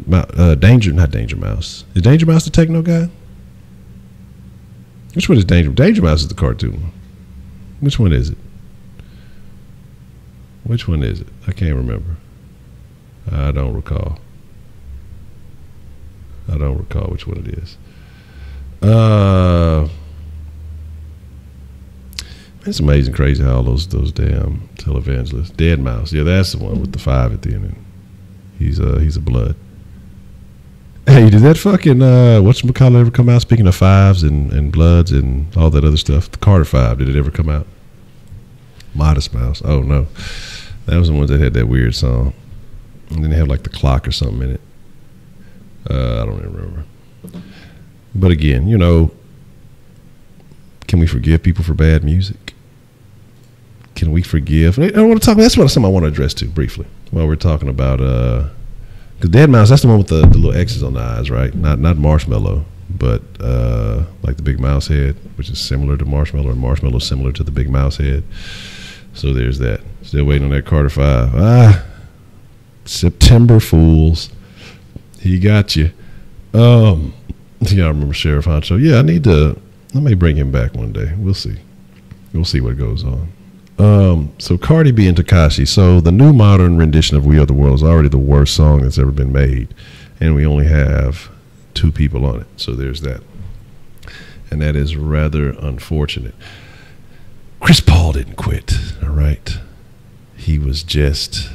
[SPEAKER 1] Not Danger Mouse. Is Danger Mouse the techno guy? Which one is Danger Mouse is the cartoon. Which one is it? I can't remember. I don't recall which one it is. It's amazing, crazy how all those damn televangelists. Dead Mouse, yeah, that's the one with the 5 at the end. He's a blood. Hey, did that fucking whatchamacallit ever come out? Speaking of 5s and bloods and all that other stuff, the Carter 5, did it ever come out? Modest Mouse. Oh no, that was the ones that had that weird song, and then they had like the clock or something in it. I don't even remember. But again, you know, can we forgive people for bad music? Can we forgive? I want to talk. That's something I want to address too briefly while we're talking about. Because Dead Mouse, that's the one with the little X's on the eyes, right? Not Marshmallow, but like the big mouse head, which is similar to Marshmallow, and Marshmallow is similar to the big mouse head. So there's that. Still waiting on that Carter 5. September Fools. He got you. Yeah, I remember Sheriff Honcho. Yeah, I may bring him back one day. We'll see. We'll see what goes on. So Cardi B and Tekashi. So the new modern rendition of We Are the World is already the worst song that's ever been made. And we only have 2 people on it. So there's that. And that is rather unfortunate. Chris Paul didn't quit, all right? He was just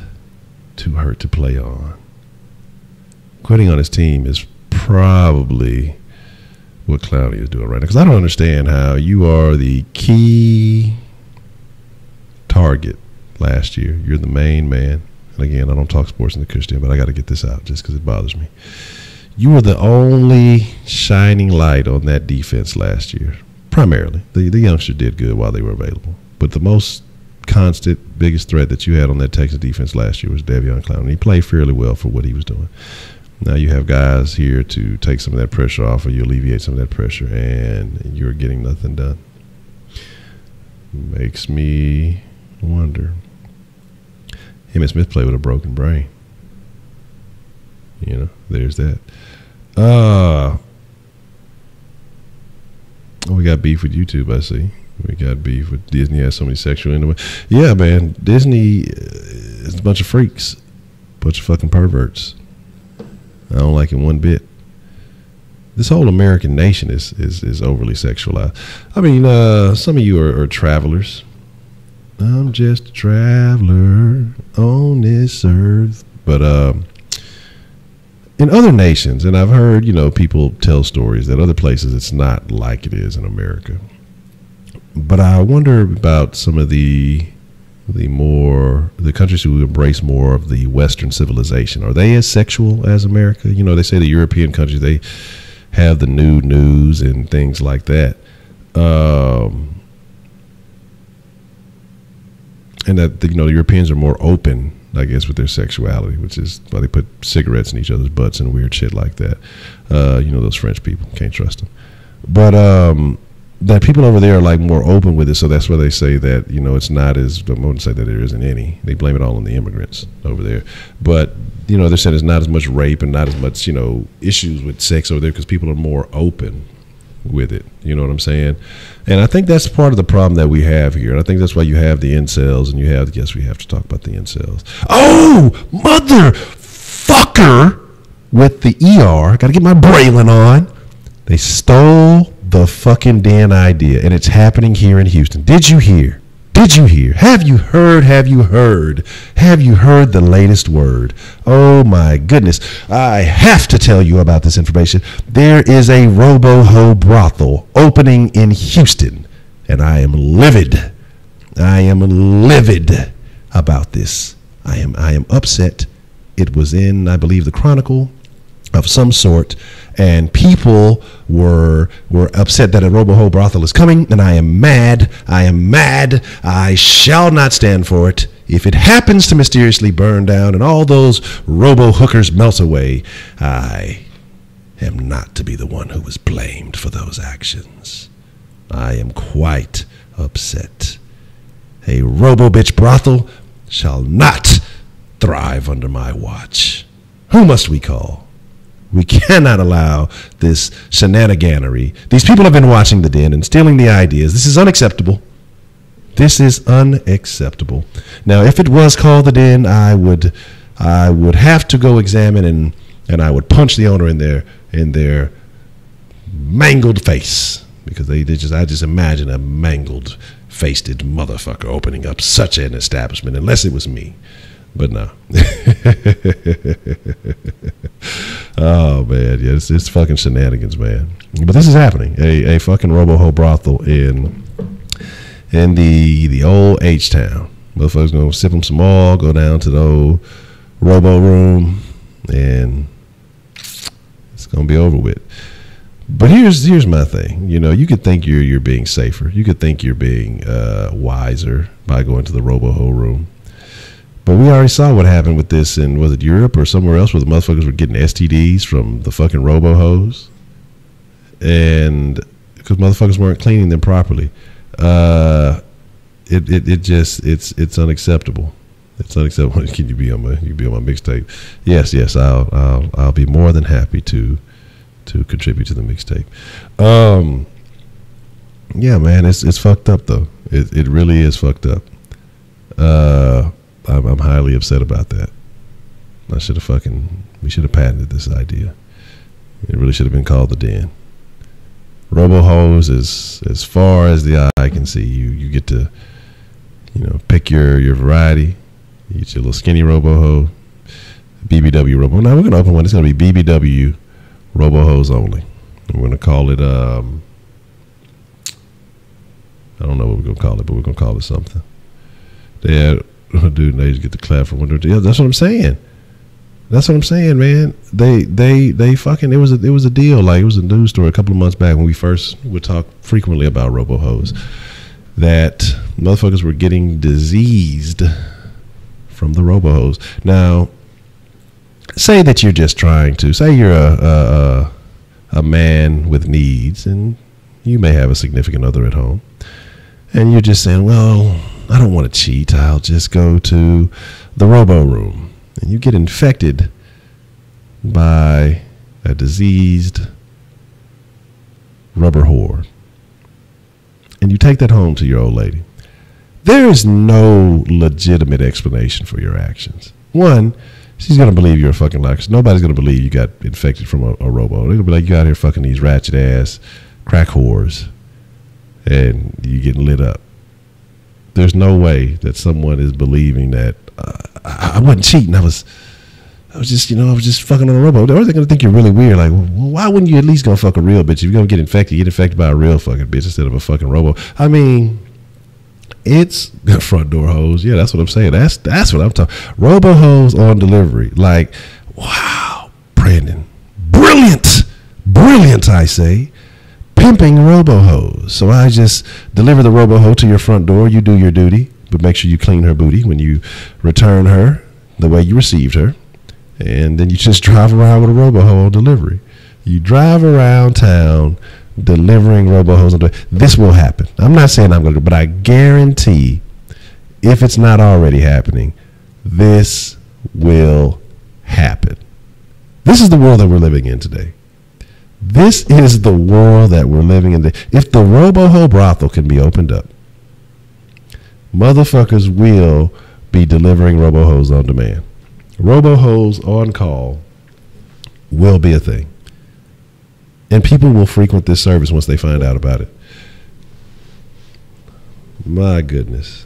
[SPEAKER 1] too hurt to play on. Quitting on his team is probably what Clowney is doing right now. Because I don't understand how you are the key target last year. You're the main man. And again, I don't talk sports in the Kush Den, but I got to get this out just because it bothers me. You were the only shining light on that defense last year. Primarily. The youngster did good while they were available. But the most constant, biggest threat that you had on that Texas defense last year was Davion Clowney. He played fairly well for what he was doing. Now you have guys here to take some of that pressure off, or you alleviate some of that pressure, and you're getting nothing done. Makes me wonder. Emmitt Smith played with a broken brain. You know, there's that. We got beef with YouTube, I see. We got beef with Disney. Has so many sexual innuendo. Yeah, man. Disney is a bunch of freaks. Bunch of fucking perverts. I don't like it one bit. this whole American nation is overly sexualized. I mean, some of you are travelers. I'm just a traveler on this earth. But in other nations, and I've heard, people tell stories that other places it's not like it is in America. But I wonder about some of the countries who embrace more of the Western civilization. Are they as sexual as America? They say the European countries, they have the nude news and things like that. And that, the Europeans are more open, I guess, with their sexuality, which is why they put cigarettes in each other's butts and weird shit like that. Those French people, can't trust them. But that people over there are like more open with it, so that's why they say that it's not as, I wouldn't say that there isn't any. They blame it all on the immigrants over there, but they're saying there's not as much rape and not as much issues with sex over there because people are more open with it. You know what I'm saying? And I think that's part of the problem that we have here. And I think that's why you have the incels, and yes, we have to talk about the incels. Oh, motherfucker with the ER. Got to get my Braylon on. They stole the fucking damn idea, and it's happening here in Houston. Did you hear? Have you heard? Have you heard the latest word? Oh my goodness. I have to tell you about this information. There is a robo-ho brothel opening in Houston, and I am livid. About this. I am upset. It was in, I believe, the Chronicle of some sort, and people were upset that a robo-ho brothel is coming, and I am mad. I shall not stand for it. If it happens to mysteriously burn down and all those robo-hookers melt away, I am not to be the one who was blamed for those actions. I am quite upset. A robo-bitch brothel shall not thrive under my watch. Who must we call? We cannot allow this shenaniganery. These people have been watching The Den and stealing the ideas. This is unacceptable. Now, if it was called The Den, I would have to go examine and I would punch the owner in their mangled face, because I just imagine a mangled faced motherfucker opening up such an establishment, unless it was me. But no. Oh man, yeah, it's fucking shenanigans, man. But this is happening. A fucking robo-ho brothel in the old H-Town. Motherfuckers gonna sip them some oil, go down to the old robo room, and it's gonna be over with. But here's my thing. You could think you're being safer. You could think you're being wiser by going to the robo-ho room. But we already saw what happened with this in, was it Europe or somewhere else, where the motherfuckers were getting STDs from the fucking robo-hos, and because motherfuckers weren't cleaning them properly. It's unacceptable. It's unacceptable. Can you be on my mixtape? Yes. I'll be more than happy to contribute to the mixtape. Yeah, man, it's fucked up though. It really is fucked up. I'm highly upset about that. We should have patented this idea. It really should have been called The Den. Robo-hos is as far as the eye can see. You get to, pick your variety. You get your little skinny robo-ho, BBW robo. Now we're gonna open one. It's gonna be BBW robo-hos only. We're gonna call it I don't know what we're gonna call it, but we're gonna call it something. Dude, they just get the clap from window. Yeah, that's what I'm saying. Man. They fucking, it was a deal. Like, it was a news story a couple of months back when we first would talk frequently about robo-hos, that motherfuckers were getting diseased from the robo-hos. Now, say that you're just trying to, say you're a man with needs, and you may have a significant other at home, and you're just saying, well, I don't want to cheat. I'll just go to the robo room. And you get infected by a diseased rubber whore. And you take that home to your old lady. There is no legitimate explanation for your actions. One, she's gonna believe you're a fucking liar. 'Cause nobody's gonna believe you got infected from a robo. They're gonna be like, you out here fucking these ratchet ass crack whores, and you getting lit up. There's no way that someone is believing that I wasn't cheating. I was just fucking on a robo. They're gonna think you're really weird. Like, well, why wouldn't you at least go fuck a real bitch? If you're gonna get infected by a real fucking bitch instead of a fucking robo. I mean, it's front door hoes. Yeah, that's what I'm saying. That's what I'm talking. Robo hoes on delivery. Like, wow, Brandon, brilliant, I say. Pimping robo hoes. So I just deliver the robo hoe to your front door. You do your duty, but make sure you clean her booty when you return her the way you received her. And then you just drive around with a robo-ho on delivery. You drive around town delivering robo-hos on delivery. This will happen. I'm not saying I'm going to, but I guarantee, if it's not already happening, this will happen. This is the world that we're living in today. This is the world that we're living in. If the robo-ho brothel can be opened up, motherfuckers will be delivering robo-hos on demand. Robo-hos on call will be a thing. And people will frequent this service once they find out about it. My goodness.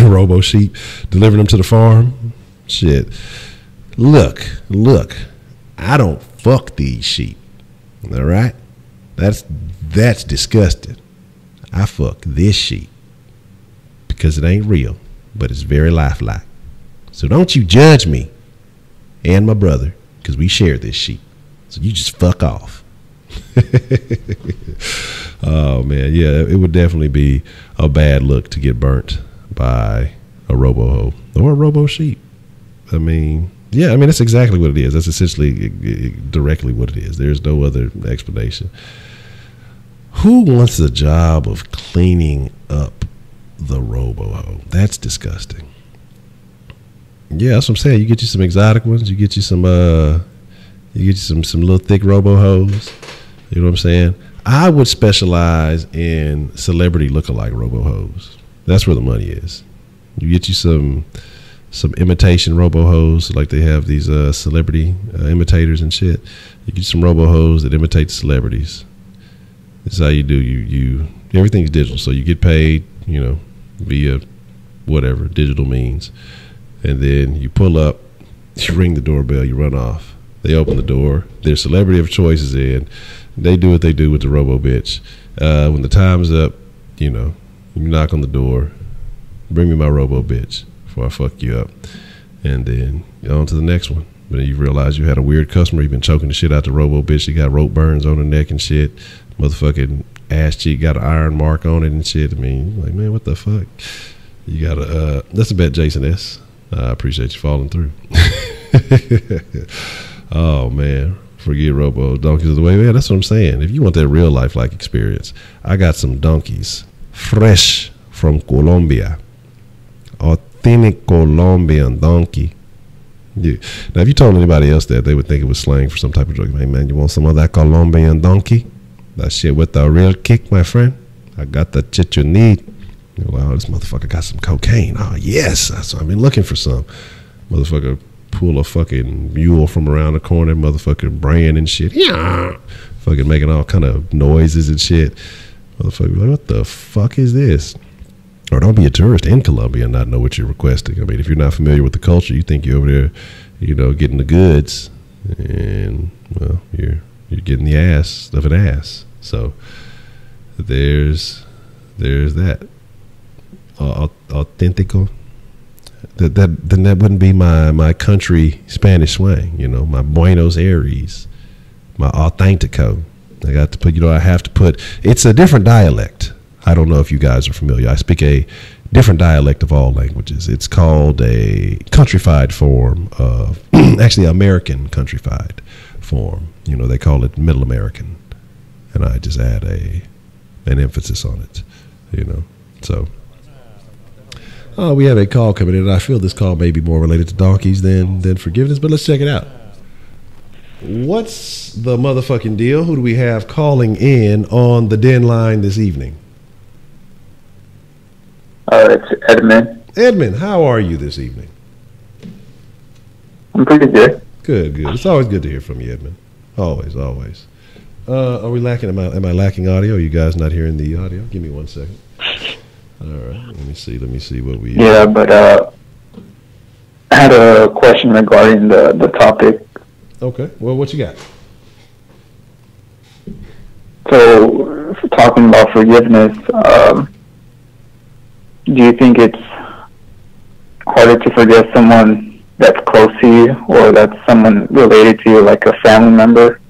[SPEAKER 1] Robo sheep, delivering them to the farm. Shit. Look. I don't fuck these sheep. All right? That's disgusting. I fuck this sheep because it ain't real, but it's very lifelike. So don't you judge me and my brother, because we share this sheep. So you just fuck off. Oh, man. Yeah, it would definitely be a bad look to get burnt by a robo-ho or a robo-sheep. I mean, that's exactly what it is. That's essentially directly what it is. There's no other explanation. Who wants the job of cleaning up the robo-ho? That's disgusting. Yeah, that's what I'm saying. You get you some exotic ones. You get you some little thick robo-hos. You know what I'm saying? I would specialize in celebrity lookalike robo-hos. That's where the money is. You get you some imitation robo-hos, like they have these celebrity imitators and shit. You get some robo-hos that imitate celebrities. This is how you do. You everything's digital, so you get paid, via whatever digital means. And then you pull up, you ring the doorbell, you run off. They open the door. Their celebrity of choice is in. They do what they do with the robo bitch. When the time's up, you knock on the door. Bring me my robo bitch before I fuck you up. And then on to the next one. But then you realize you had a weird customer. You've been choking the shit out the robo bitch. She got rope burns on her neck and shit. Motherfucking ass cheek got an iron mark on it and shit. I mean, like, man, what the fuck? You got to, that's a bet, Jason S. I appreciate you falling through. Oh, man. Forget robo donkeys of the way. Yeah, that's what I'm saying. If you want that real life-like experience, I got some donkeys. Fresh from Colombia. Authentic Colombian donkey. Yeah. Now, if you told anybody else that, they would think it was slang for some type of drug. Hey, man, you want some of that Colombian donkey? That shit with the real kick, my friend. I got the shit you need. You're like, oh, this motherfucker got some cocaine. Oh, yes. That's what I've been looking for some. Motherfucker pull a fucking mule from around the corner, motherfucker braying and shit. Yeah. Fucking making all kind of noises and shit. Motherfucker, like, what the fuck is this? Or don't be a tourist in Colombia and not know what you're requesting. I mean, if you're not familiar with the culture, you think you're over there, getting the goods. And, well, you're getting the ass of an ass. So there's that. Authentico. Then that wouldn't be my country Spanish slang, my Buenos Aires, my authentico. I got to put, I have to put, it's a different dialect. I don't know if you guys are familiar. I speak a different dialect of all languages. It's called a countrified form of, actually American countrified form. They call it Middle American. And I just add an emphasis on it, so. Oh, we have a call coming in, and I feel this call may be more related to donkeys than forgiveness, but let's check it out. What's the motherfucking deal? Who do we have calling in on the den line this evening?
[SPEAKER 2] It's Edmund.
[SPEAKER 1] Edmund, how are you this evening?
[SPEAKER 2] I'm pretty good.
[SPEAKER 1] Good. It's always good to hear from you, Edmund. Always. Are we lacking? Am I lacking audio? Are you guys not hearing the audio? Give me 1 second. All right. Let me see what we.
[SPEAKER 2] Yeah, but I had a question regarding the topic.
[SPEAKER 1] Okay. Well, what you got?
[SPEAKER 2] So, talking about forgiveness, do you think it's harder to forgive someone that's close to you, or that's someone related to you, like a family member?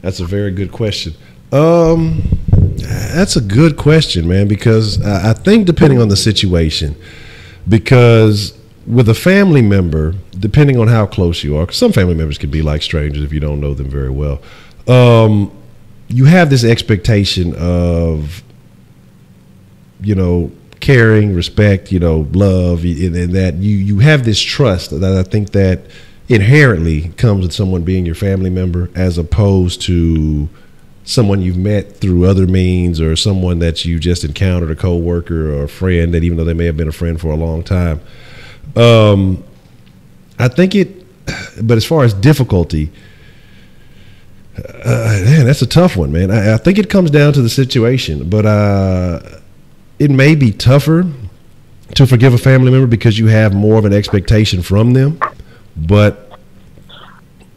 [SPEAKER 1] That's a very good question. That's a good question, man, because I think depending on the situation, because with a family member, depending on how close you are, because some family members can be like strangers if you don't know them very well, you have this expectation of, caring, respect, love, and that you have this trust that I think that inherently comes with someone being your family member, as opposed to someone you've met through other means, or someone that you just encountered, a coworker or a friend that, even though they may have been a friend for a long time. I think but as far as difficulty, man, that's a tough one, man. I think it comes down to the situation, but it may be tougher to forgive a family member because you have more of an expectation from them. But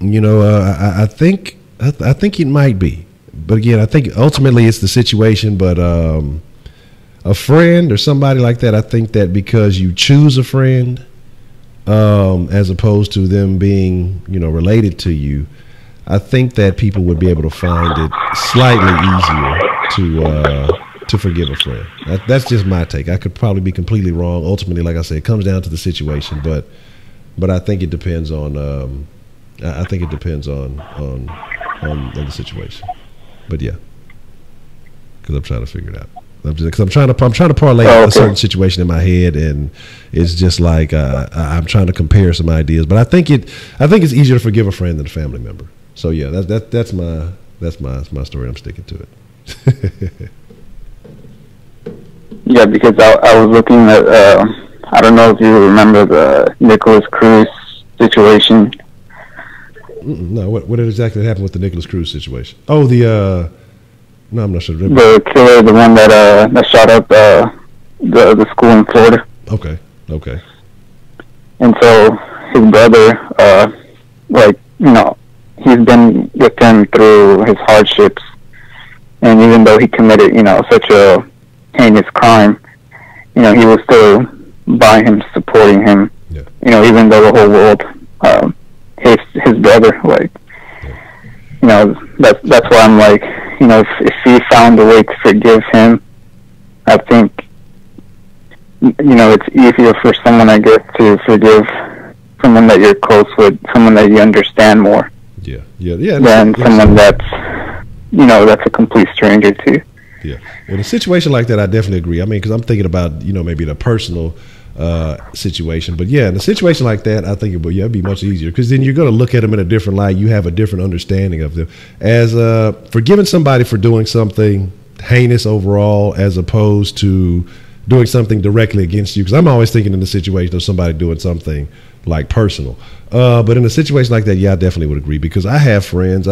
[SPEAKER 1] I think it might be. But again, I think ultimately it's the situation. But a friend or somebody like that, I think that because you choose a friend, as opposed to them being related to you, I think that people would be able to find it slightly easier to forgive a friend. That's just my take. I could probably be completely wrong. Ultimately, like I said, it comes down to the situation. But I think it depends on. I think it depends on the situation. But yeah, because I'm trying to figure it out. I'm trying to parlay a certain situation in my head, and it's just like I'm trying to compare some ideas. But I think it's easier to forgive a friend than a family member. So yeah, that's my story. I'm sticking to it.
[SPEAKER 2] Yeah, because I was looking at, I don't know if you remember the Nicholas Cruz situation.
[SPEAKER 1] No, what exactly happened with the Nicholas Cruz situation? Oh, no, I'm not sure.
[SPEAKER 2] The killer, the one that shot up the school in Florida.
[SPEAKER 1] Okay.
[SPEAKER 2] And so his brother, he's been with him through his hardships, and even though he committed, such a heinous crime, he was still by him, supporting him. Yeah. Even though the whole world hates his brother, that's why I'm like, if he found a way to forgive him, I think, it's easier for someone, I guess, to forgive someone that you're close with, someone that you understand more.
[SPEAKER 1] Yeah.
[SPEAKER 2] Than someone that's a complete stranger to you.
[SPEAKER 1] Yeah. In a situation like that, I definitely agree. I mean, because I'm thinking about, maybe the personal situation. But yeah, in a situation like that, I think it'd be much easier, because then you're going to look at them in a different light. You have a different understanding of them. As forgiving somebody for doing something heinous overall, as opposed to doing something directly against you. Because I'm always thinking in the situation of somebody doing something like personal. But in a situation like that, yeah, I definitely would agree, because I have friends,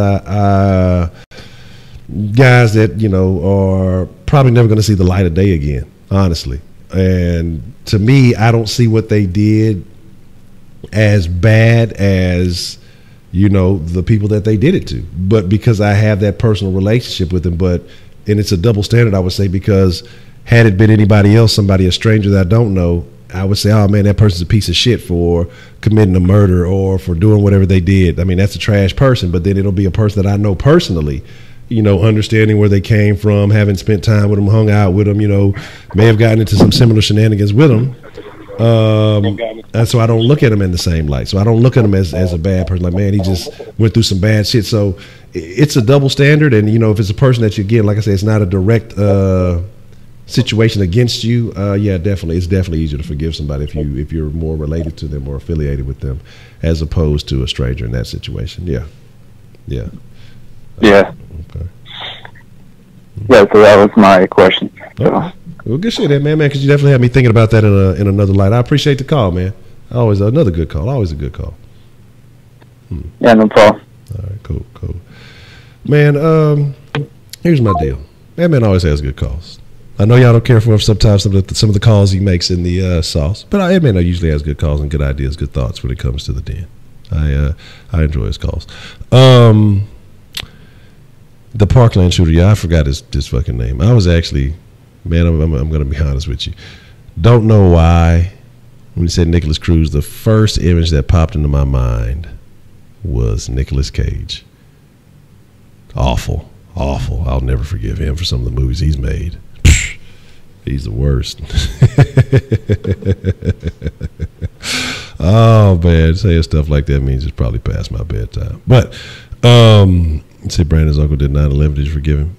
[SPEAKER 1] guys that, are probably never going to see the light of day again, honestly. And to me, I don't see what they did as bad as, the people that they did it to. But because I have that personal relationship with them, and it's a double standard, I would say, because had it been anybody else, a stranger that I don't know, I would say, oh man, that person's a piece of shit for committing a murder or for doing whatever they did. I mean, that's a trash person. But then it'll be a person that I know personally, understanding where they came from, having spent time with them, hung out with them, may have gotten into some similar shenanigans with them. And so I don't look at them in the same light. So I don't look at them as a bad person. Like, man, he just went through some bad shit. So it's a double standard. And, if it's a person that you, again, like I said, it's not a direct situation against you, yeah, definitely, it's definitely easier to forgive somebody if you're more related to them or affiliated with them, as opposed to a stranger in that situation. Yeah. Okay.
[SPEAKER 2] Yeah, so that was my question. So.
[SPEAKER 1] Okay. Well, good shit, man, because you definitely had me thinking about that in another light. I appreciate the call, man. Always another good call. Always a good call.
[SPEAKER 2] Yeah, no problem.
[SPEAKER 1] All right, cool. Man, here's my deal. That man always has good calls. I know y'all don't care for sometimes some of the calls he makes in the sauce, but that man usually has good calls and good ideas, good thoughts when it comes to the den. I enjoy his calls. The Parkland shooter, yeah, I forgot his fucking name. I was actually, man, I'm going to be honest with you. Don't know why. When you said Nicolas Cruz, the first image that popped into my mind was Nicolas Cage. Awful. I'll never forgive him for some of the movies he's made. He's the worst. Oh man, saying stuff like that means it's probably past my bedtime. But say Brandon's uncle did 9/11. Did you forgive him?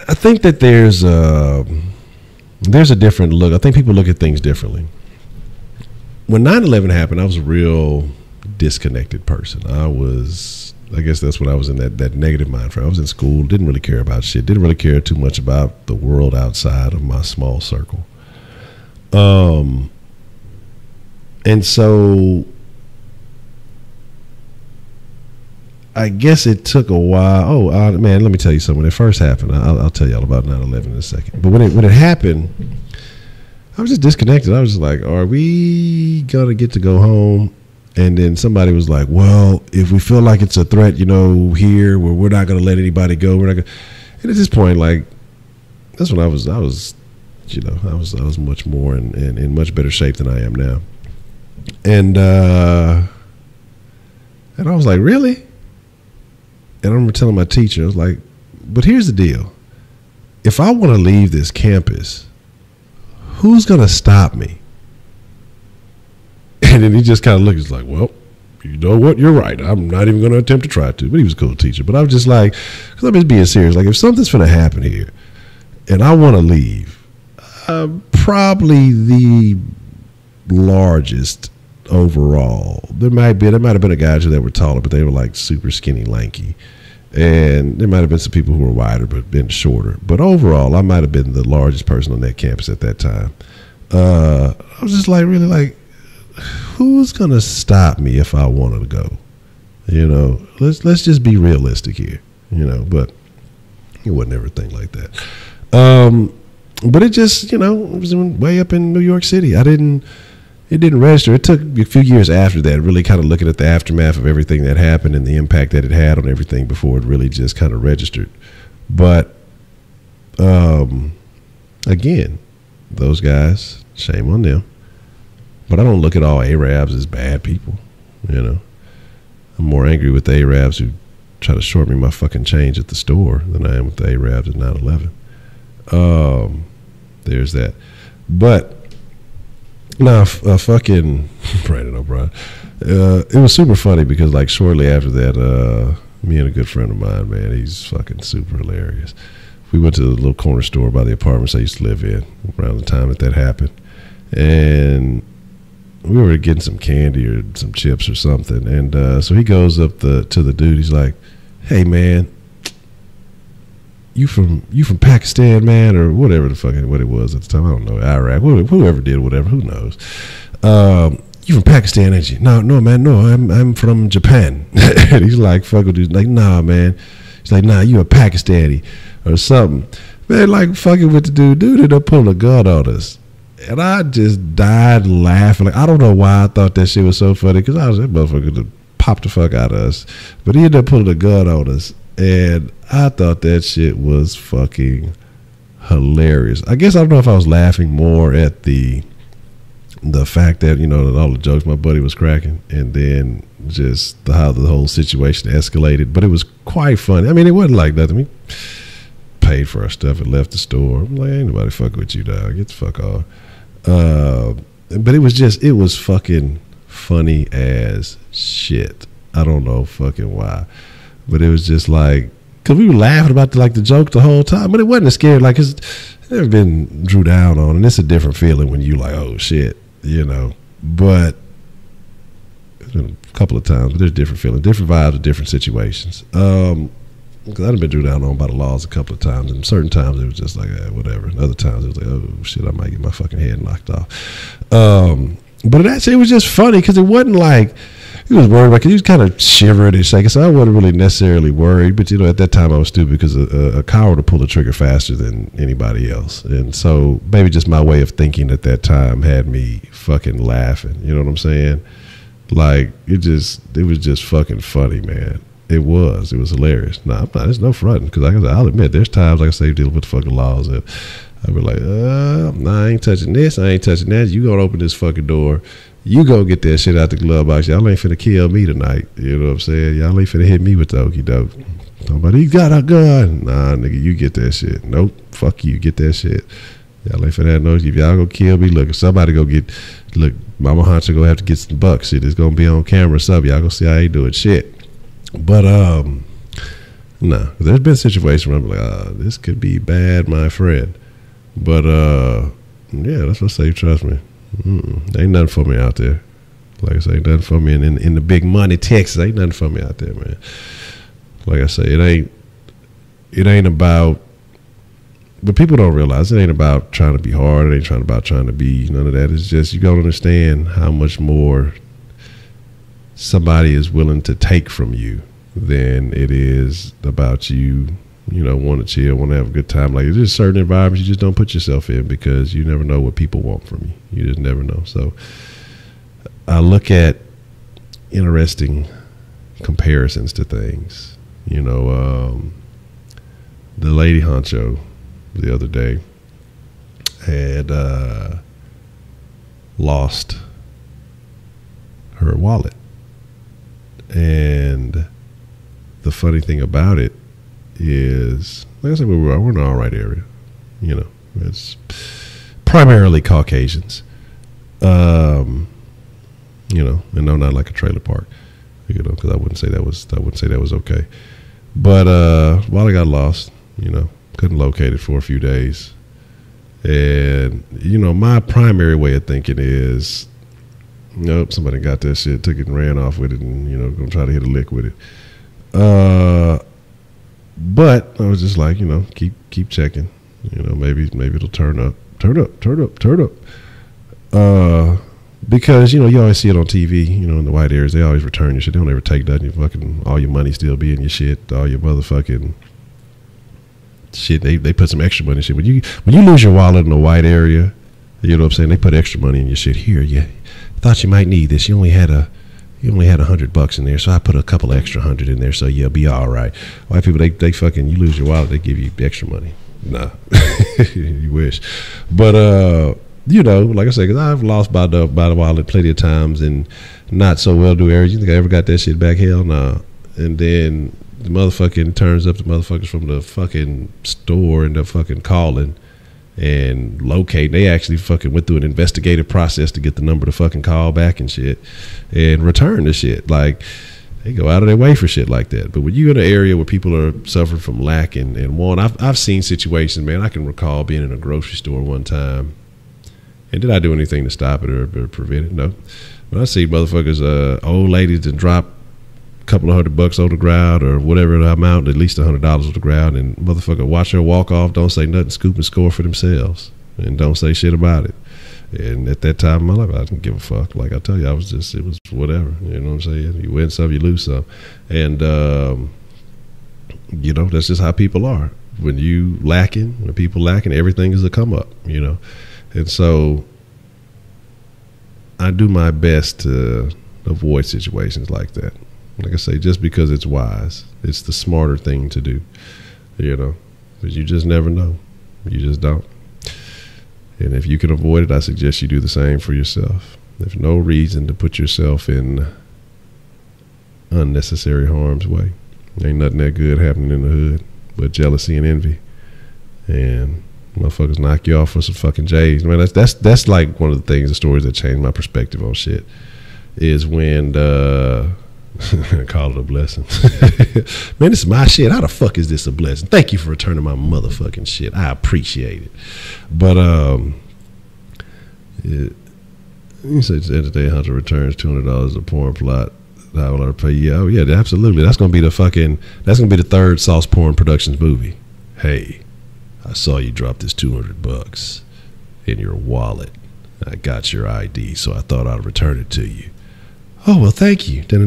[SPEAKER 1] I think that there's a different look. I think people look at things differently. When 9/11 happened, I was a real disconnected person. I guess that's when I was in that negative mind frame. I was in school, didn't really care about shit, didn't really care too much about the world outside of my small circle. And so I guess it took a while. Man, let me tell you something. When it first happened, I'll tell you all about 9/11 in a second. But when it happened, I was just disconnected. I was just like, are we going to get to go home? And then somebody was like, well, if we feel like it's a threat, here, where we're not going to let anybody go. We're not going. And at this point, like, that's when I was much more in much better shape than I am now. And I was like, really? And I remember telling my teacher, I was like, but here's the deal. If I want to leave this campus, who's going to stop me? And then he just kind of looked, he's like, well, you know what? You're right. I'm not even going to attempt to try to. But he was a cool teacher. But I was just like, because I'm just being serious. Like, if something's going to happen here and I want to leave, probably the largest overall. There might have been a guy that were taller, but they were like super skinny, lanky. And there might have been some people who were wider but been shorter. But overall, I might have been the largest person on that campus at that time. I was just like, really like, who's gonna stop me if I wanted to go? Let's just be realistic here. But it wasn't everything like that. But it just, it was way up in New York City. It didn't register. It took a few years after that, really kind of looking at the aftermath of everything that happened and the impact that it had on everything before it really just kind of registered. But again, those guys, shame on them. But I don't look at all Arabs as bad people, I'm more angry with the Arabs who try to short me my fucking change at the store than I am with the Arabs at 9/11. There's that. But now, fucking Brandon O'Brien. It was super funny because, like, shortly after that, me and a good friend of mine, man, he's fucking super hilarious. We went to the little corner store by the apartments I used to live in around the time that happened. And we were getting some candy or some chips or something. And so he goes up to the dude. He's like, hey, man, you from Pakistan, man, or whatever the fuck what it was at the time. I don't know, Iraq, whoever did whatever, who knows. You from Pakistan, ain't you? No, man, no, I'm from Japan. And he's like, fuck with dude, like, nah, man. He's like, nah, you a Pakistani or something. Man, like, fucking with the dude ended up pulling a gun on us. And I just died laughing. Like, I don't know why I thought that shit was so funny, because I was that motherfucker to pop the fuck out of us. But he ended up pulling a gun on us. And I thought that shit was fucking hilarious. I guess I don't know if I was laughing more at the fact that, that all the jokes my buddy was cracking, and then just how the whole situation escalated. But it was quite funny. I mean, it wasn't like nothing. We paid for our stuff and left the store. I'm like, ain't nobody fucking with you, dog. Get the fuck off. But it was fucking funny as shit. I don't know fucking why. But it was just like, because we were laughing about the joke the whole time, but it wasn't scary. Like, cause it's never been drew down on, and it's a different feeling when you like, oh shit, But it's been a couple of times, but there's different feelings, different vibes, different situations. because I've been drew down on by the laws a couple of times, and certain times it was just like whatever, and other times it was like, oh shit, I might get my fucking head knocked off. But that it was just funny because it wasn't like he was worried about, because he was kind of shivering and shaking, so I wasn't really necessarily worried. But at that time I was stupid because a coward would pull the trigger faster than anybody else, and so maybe just my way of thinking at that time had me fucking laughing. You know what I'm saying? Like it was just fucking funny, man. It was hilarious. Nah, there's no fronting, because I'll admit there's times, like I say, dealing with the fucking laws that I be like, nah, I ain't touching this, I ain't touching that. You gonna open this fucking door, you go get that shit out the glove box. Y'all ain't finna kill me tonight. You know what I'm saying? Y'all ain't finna hit me with the okie doke. Somebody, he got a gun. Nah, nigga, you get that shit. Nope, fuck you, get that shit. Y'all ain't finna have no, if y'all gonna kill me, look, if somebody look, Mama Honcho gonna have to get some bucks. Shit, it's gonna be on camera or something. Y'all gonna see I ain't doing shit. But nah, there's been situations where I'm like, this could be bad, my friend. But yeah, that's what I say. Trust me, ain't nothing for me out there. Like I say, ain't nothing for me in the big money Texas. Ain't nothing for me out there, man. Like I say, it ain't about. But people don't realize it ain't about trying to be hard. It ain't about trying to be none of that. It's just you gotta understand how much more somebody is willing to take from you than it is about you want to chill, want to have a good time. Like, there's just certain environments you just don't put yourself in, because you never know what people want from you. You just never know. So I look at interesting comparisons to things. The lady Honcho the other day had lost her wallet. And the funny thing about it is, like I said, we're in an all right area. It's primarily Caucasians. And no, not like a trailer park. Because I wouldn't say that was okay. But while I got lost, couldn't locate it for a few days. And my primary way of thinking is, nope, somebody got that shit, took it and ran off with it, and gonna try to hit a lick with it. But I was just like, keep checking. Maybe it'll turn up. Because you always see it on TV. In the white areas, they always return your shit. They don't ever take nothing. All your money still be in your shit. All your motherfucking shit. They put some extra money in shit. When you lose your wallet in the white area, you know what I'm saying, they put extra money in your shit. Here, yeah, thought you might need this. You only had $100 in there, so I put a couple extra $100 in there, so you'll be all right. White people, they fucking, you lose your wallet, they give you extra money. Nah, you wish. But like I said, because I've lost by the wallet plenty of times in not so well-to-do areas. You think I ever got that shit back? Hell nah. And then the motherfucking turns up, the motherfuckers from the fucking store and the fucking calling and locating. They actually fucking went through an investigative process to get the number to fucking call back and shit and return the shit. Like, they go out of their way for shit like that. But when you're in an area where people are suffering from lack and want, I've seen situations, man. I can recall being in a grocery store one time, and did I do anything to stop it or prevent it? No. But I see motherfuckers, old ladies that drop a couple of $100 on the ground or whatever the amount, at least $100 on the ground, and motherfucker watch her walk off, don't say nothing, scoop and score for themselves, and don't say shit about it. And at that time in my life, I didn't give a fuck. Like I tell you, it was whatever. You know what I'm saying? You win some, you lose some. And, that's just how people are. When people lacking, everything is a come up, And so I do my best to avoid situations like that. Like I say, just because it's wise, it's the smarter thing to do, because you just never know. You just don't. And if you can avoid it, I suggest you do the same for yourself. There's no reason to put yourself in unnecessary harm's way. Ain't nothing that good happening in the hood but jealousy and envy. And motherfuckers knock you off for some fucking J's. Man, that's like one of the things, the stories that changed my perspective on shit, is when call it a blessing. Man, this is my shit. How the fuck is this a blessing? Thank you for returning my motherfucking shit. I appreciate it. But you say at the end of the day, Hunter returns $200 a porn plot. I will pay you. Oh yeah, absolutely. That's gonna be the third Sauce Porn Productions movie. Hey, I saw you drop this $200 in your wallet. I got your ID, so I thought I'd return it to you. Oh well, thank you. That's, that's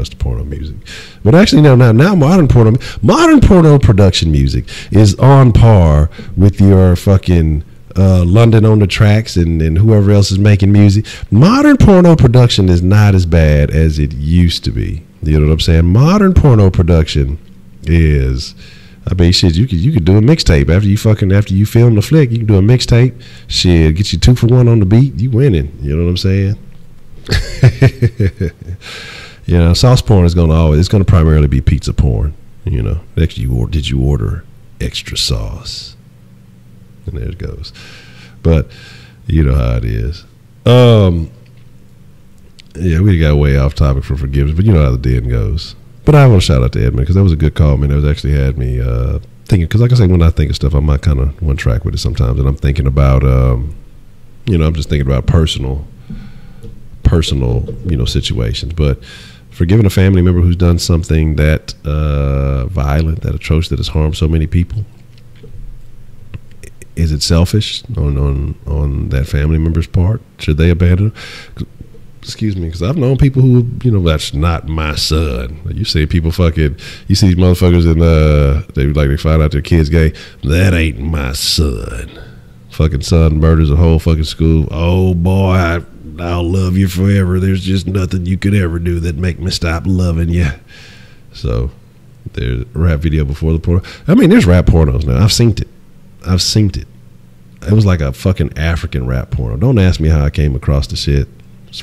[SPEAKER 1] the porno music. But actually, now modern porno production music is on par with your fucking London on the Tracks and whoever else is making music. Modern porno production is not as bad as it used to be. You know what I'm saying? Modern porno production is, I mean, shit, you could do a mixtape after you film the flick. You can do a mixtape. Shit, get you 2 for 1 on the beat. You winning. You know what I'm saying? You know, sauce porn is gonna primarily be pizza porn. You know, did you order extra sauce? And there it goes. But you know how it is. Yeah, we got way off topic for forgiveness, but you know how the den goes. But I want to shout out to Edmund because that was a good call, man. It was actually had me thinking, because like I say, when I think of stuff, I might kind of one track with it sometimes, and I'm thinking about, you know, I'm just thinking about personal, you know, situations. But forgiving a family member who's done something that violent, that atrocious, that has harmed so many people, is it selfish on that family member's part? Should they abandon him? Excuse me, because I've known people who, you know, that's not my son. You see people you see these motherfuckers and they find out their kid's gay. That ain't my son. Fucking son murders a whole fucking school. Oh boy, I'll love you forever. There's just nothing you could ever do that make me stop loving you. So there's a rap video before the porno. I mean, there's rap pornos now. I've seen it. It was like a fucking African rap porno. Don't ask me how I came across the shit.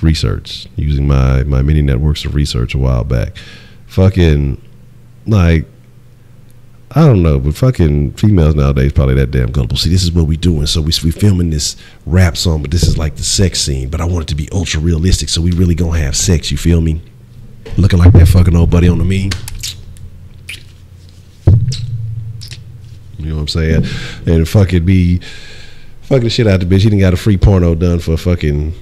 [SPEAKER 1] Research, using my many networks of research a while back. Fucking, like, I don't know, but fucking females nowadays probably that damn gullible. See, this is what we doing. So we filming this rap song, but this is like the sex scene. But I want it to be ultra realistic, so we really gonna have sex. You feel me? Looking like that fucking old buddy on the meme. You know what I'm saying? And fucking the shit out the bitch. He done got a free porno done for fucking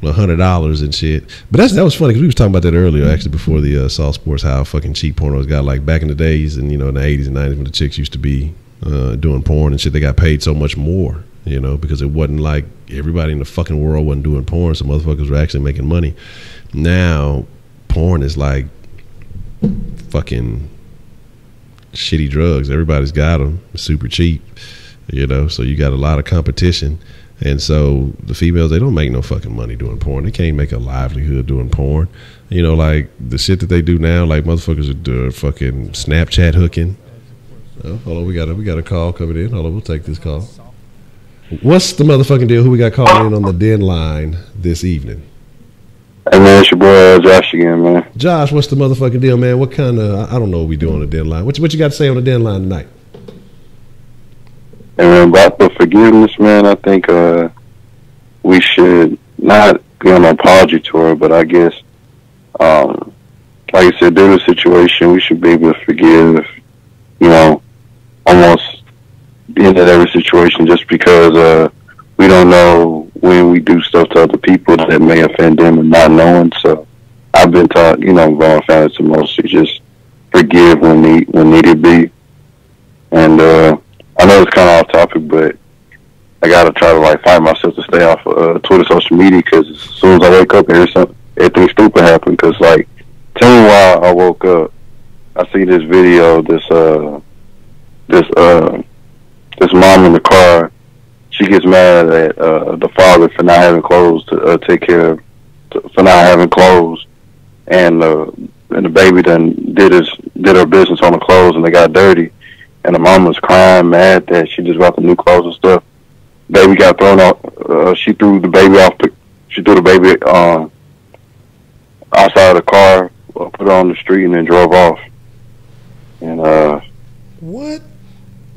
[SPEAKER 1] $100 and shit. But that was funny because we was talking about that earlier, actually, before the Salt Sports, how fucking cheap pornos got. Like back in the days, and you know, in the 80s and 90s when the chicks used to be doing porn and shit, they got paid so much more, you know, because it wasn't like everybody in the fucking world wasn't doing porn, so motherfuckers were actually making money. Now porn is like fucking shitty drugs. Everybody's got them. It's super cheap, you know, so you got a lot of competition. And so the females, they don't make no fucking money doing porn. They can't make a livelihood doing porn. You know, like the shit that they do now, like motherfuckers are fucking Snapchat hooking. Oh, hold on, we got a call coming in. Hold on, we'll take this call. What's the motherfucking deal? Who we got calling in on the den line this evening?
[SPEAKER 2] Hey man, it's your boy Josh again, man.
[SPEAKER 1] Josh, what's the motherfucking deal, man? What kind of, I don't know what we do on the den line. What you got to say on the den line tonight?
[SPEAKER 2] And about the forgiveness, man, I think we should not be on an apology tour, but I guess, like I said, due to the situation, we should be able to forgive, you know, almost the end of every situation, just because we don't know when we do stuff to other people that may offend them and not knowing. So I've been taught, you know, by my family to mostly just forgive when needed be. And I know it's kind of off topic, but I gotta try to like find myself to stay off Twitter, social media, because as soon as I wake up and hear everything stupid happen. Because like, tell me why I woke up, I see this video, this mom in the car. She gets mad at the father for not having clothes to take care of, for not having clothes, and the baby then did her business on the clothes, and they got dirty. And the mom was crying, mad that she just bought the new clothes and stuff. Baby got thrown out. She threw the baby outside of the car, put it on the street, and then drove off. And
[SPEAKER 1] what?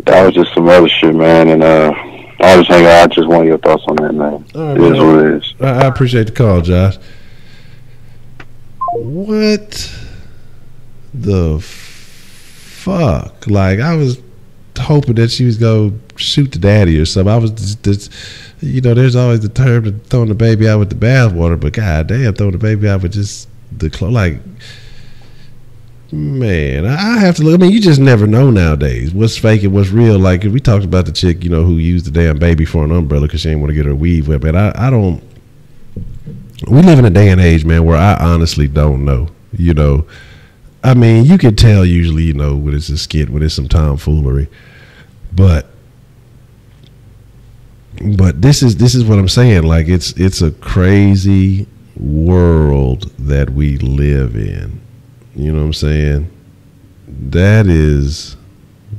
[SPEAKER 2] That was just some other shit, man. And I was hanging out. I just want your thoughts on that, man.
[SPEAKER 1] All right,
[SPEAKER 2] it is what it is.
[SPEAKER 1] I appreciate the call, Josh. What the fuck? Like, I was hoping that she was gonna shoot the daddy or something. I was just there's always the term of throwing the baby out with the bathwater, but goddamn, throwing the baby out with just the like. Man, I have to look. I mean, you just never know nowadays what's fake and what's real. Like we talked about the chick, who used the damn baby for an umbrella because she didn't want to get her weave wet. But I don't. We live in a day and age, man, where I honestly don't know. I mean, you can tell usually, when it's a skit, when it's some tomfoolery, but this is what I'm saying. Like it's a crazy world that we live in. You know what I'm saying? That is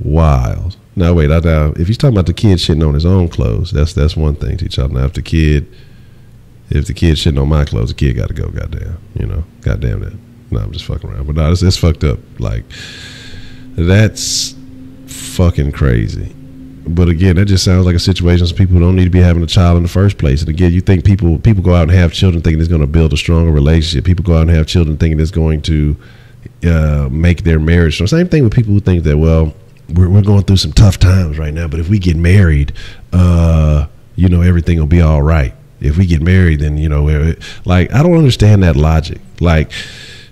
[SPEAKER 1] wild. Now wait, if he's talking about the kid shitting on his own clothes, that's one thing to each other. Now if the kid shitting on my clothes, the kid got to go. Goddamn, goddamn that. No, I'm just fucking around. But no, it's fucked up. Like that's fucking crazy. But again, that just sounds like a situation of people who don't need to be having a child in the first place. And again, you think people go out and have children thinking it's going to build a stronger relationship. People go out and have children thinking it's going to make their marriage. So same thing with people who think that, well, we're going through some tough times right now, but if we get married, everything will be all right. If we get married, then, like, I don't understand that logic. Like,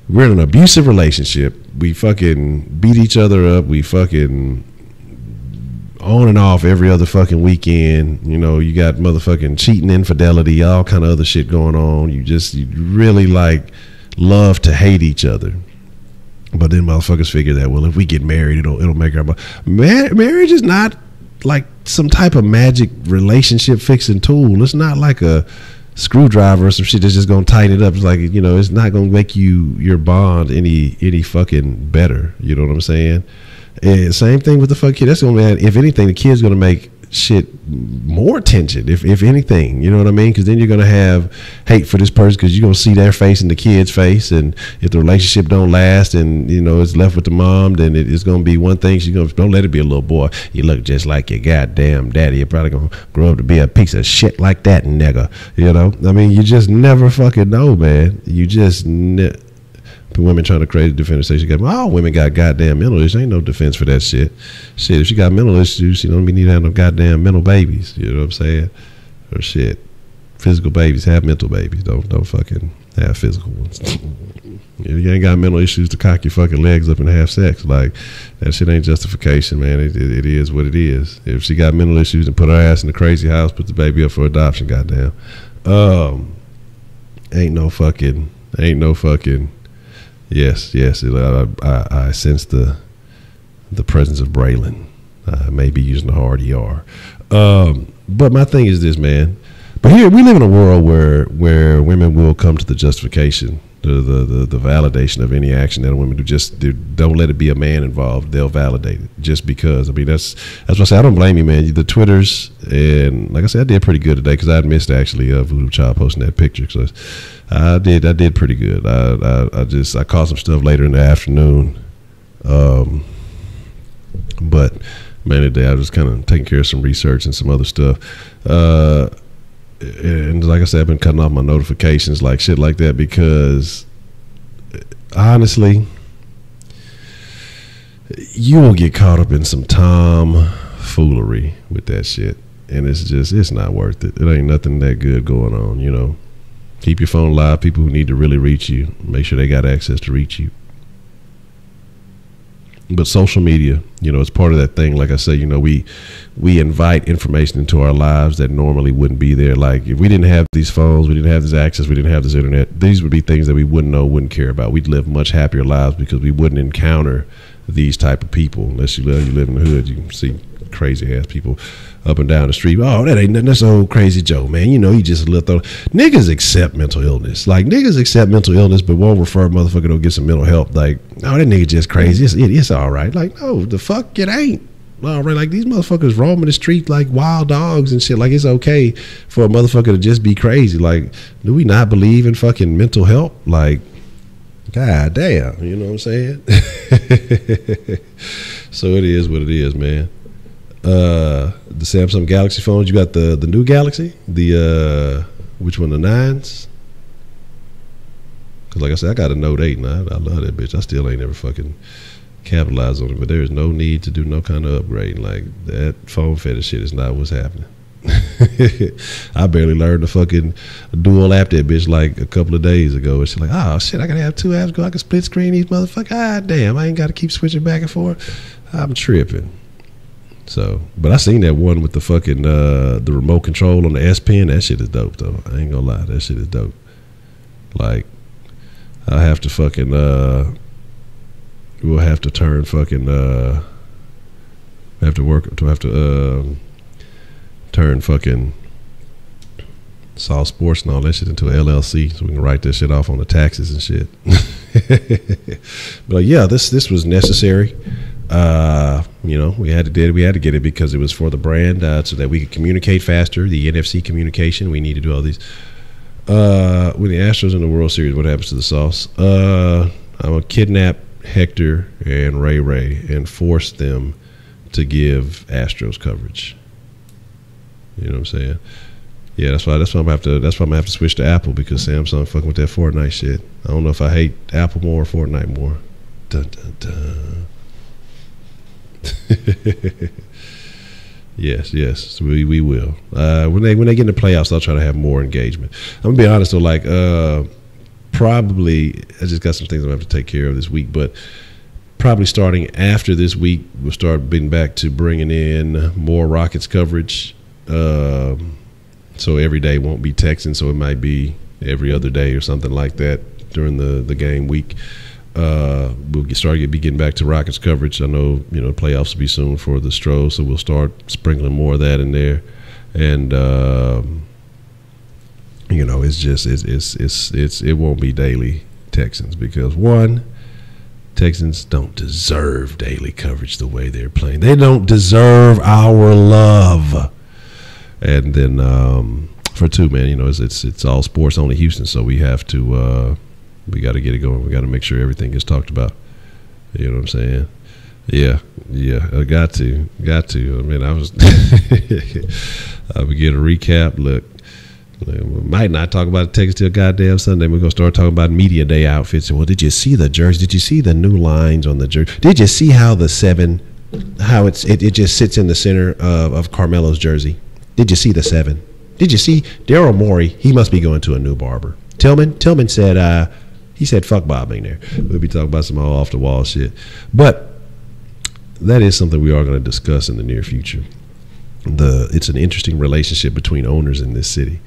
[SPEAKER 1] we're in an abusive relationship. We fucking beat each other up. We fucking on and off every other fucking weekend. You got motherfucking cheating, infidelity, all kind of other shit going on. You really like love to hate each other. But then motherfuckers figure that, well, if we get married, it'll make our marriage is not like some type of magic relationship fixing tool. It's not like a screwdriver or some shit that's just gonna tighten it up. It's like, it's not gonna make your bond any fucking better. You know what I'm saying? And same thing with the fuck kid. That's gonna add, if anything, the kid's gonna make shit more tension, if anything. You know what I mean? Because then you're gonna have hate for this person because you're gonna see their face and the kid's face, and if the relationship don't last and it's left with the mom, then it's gonna be one thing. She's gonna, don't let it be a little boy. You look just like your goddamn daddy. You're probably gonna grow up to be a piece of shit like that nigga. I mean, you just never fucking know, man. You just women trying to create a defense, say she got, all women got goddamn mental issues. Ain't no defense for that shit. Shit, if she got mental issues, she don't need to have no goddamn mental babies. You know what I'm saying? Or shit, physical babies, have mental babies. Don't fucking have physical ones. If you ain't got mental issues to cock your fucking legs up and have sex, like that shit ain't justification, man. It is what it is. If she got mental issues and put her ass in the crazy house, put the baby up for adoption, goddamn. Ain't no fucking. Yes. I sense the presence of Braylon. Maybe using the hard ER. But my thing is this, man. But here we live in a world where women will come to the justification, the validation of any action that a woman do. Don't let it be a man involved. They'll validate it just because. I mean, that's what I say. I don't blame you, man. The Twitters, and like I said, I did pretty good today because I had missed actually Voodoo Child posting that picture. Because I did pretty good. I caught some stuff later in the afternoon. But man, today I was kind of taking care of some research and some other stuff. And like I said, I've been cutting off my notifications, like shit like that, because honestly, you will get caught up in some tomfoolery with that shit, and it's not worth it. It ain't nothing that good going on. Keep your phone live. People who need to really reach you, make sure they got access to reach you. But social media, it's part of that thing. Like I say, we invite information into our lives that normally wouldn't be there. Like if we didn't have these phones, we didn't have this access, we didn't have this internet, these would be things that we wouldn't know, wouldn't care about. We'd live much happier lives because we wouldn't encounter these type of people. Unless you live in the hood, you can see crazy ass people up and down the street. Oh, that ain't nothing. That's old crazy Joe, man. You just a little niggas accept mental illness. Like niggas accept mental illness, but won't refer a motherfucker to get some mental help. Like, oh, that nigga just crazy. It's all right. Like, no, the fuck it ain't. All right, like these motherfuckers roaming the street like wild dogs and shit. Like it's okay for a motherfucker to just be crazy. Like, do we not believe in fucking mental help? Like, god damn, you know what I'm saying? So it is what it is, man. The Samsung Galaxy phones, you got the new Galaxy, the which one, the 9s? Because like I said, I got a Note 8 now. I love that bitch. I still ain't never fucking capitalize on it. But there is no need to do no kind of upgrading. Like, that foam fetish shit is not what's happening. I barely learned to fucking dual app that bitch like a couple of days ago. And she's like, oh shit, I gotta have 2 apps go. I can split screen these motherfuckers. God damn, I ain't gotta keep switching back and forth. I'm tripping. So, but I seen that one with the fucking the remote control on the S Pen. That shit is dope though. I ain't gonna lie, that shit is dope. Like, I have to fucking we'll have to turn fucking turn fucking Saw Sports and all that shit into a LLC so we can write that shit off on the taxes and shit. But like, yeah, this was necessary. You know, we had to get it because it was for the brand, so that we could communicate faster. The NFC communication, we need to do all these. When the Astros in the World Series, what happens to the sauce? I'm gonna kidnap Hector and Ray and force them to give Astros coverage. You know what I'm saying? Yeah, that's why I'm gonna have to switch to Apple, because Samsung fucking with that Fortnite shit. I don't know if I hate Apple more or Fortnite more. Dun, dun, dun. Yes, we will. When they get in the playoffs, I'll try to have more engagement. I'm gonna be honest though, like probably I just got some things I'm gonna have to take care of this week, but probably starting after this week, we'll start being back to bringing in more Rockets coverage. So every day won't be Texans, so it might be every other day or something like that during the game week. We'll be getting back to Rockets coverage. I know, you know, playoffs will be soon for the Stros, so we'll start sprinkling more of that in there. And you know, it's just it won't be daily Texans, because one, Texans don't deserve daily coverage the way they're playing. They don't deserve our love. And then for two, man, you know, it's all sports, only Houston, so we have to we got to get it going. We got to make sure everything gets talked about. You know what I'm saying? Yeah, I got to. I mean, I was I would get a recap. Look, we might not talk about it. Take us till goddamn Sunday. We're gonna start talking about media day outfits. And, well, did you see the jersey? Did you see the new lines on the jersey? Did you see how the 7, how it just sits in the center of Carmelo's jersey? Did you see the 7? Did you see Daryl Morey? He must be going to a new barber. Tillman said he said fuck Bob in there. We'll be talking about some all off the wall shit, but that is something we are going to discuss in the near future. It's an interesting relationship between owners in this city.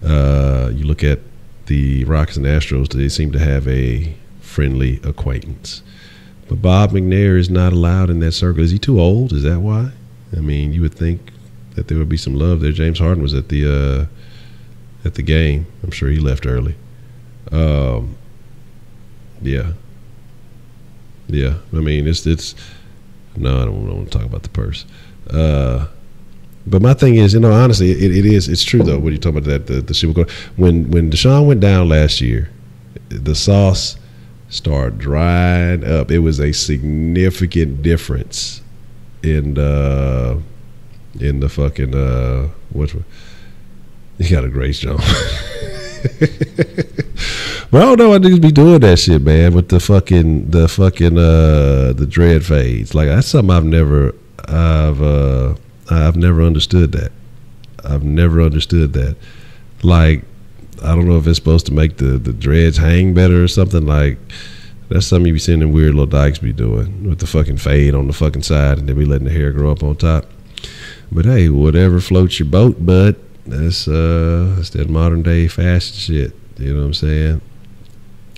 [SPEAKER 1] You look at the Rockets and Astros; they seem to have a friendly acquaintance. But Bob McNair is not allowed in that circle. Is he too old? Is that why? I mean, you would think that there would be some love there. James Harden was at the game. I'm sure he left early. Yeah. I mean, it's. No, I don't want to talk about the purse. But my thing is, you know, honestly, it's true though. What are you talking about? That the shit will go when Deshaun went down last year, the sauce started drying up. It was a significant difference in the fucking which one? You got a great John. But I don't know why niggas be doing that shit, man, with the dread fades. Like, that's something I've never understood that. I've never understood that. Like, I don't know if it's supposed to make the dreads hang better or something. Like, that's something you be seeing them weird little dykes be doing with the fucking fade on the fucking side, and they be letting the hair grow up on top. But hey, whatever floats your boat, bud. That's that modern day fashion shit. You know what I'm saying?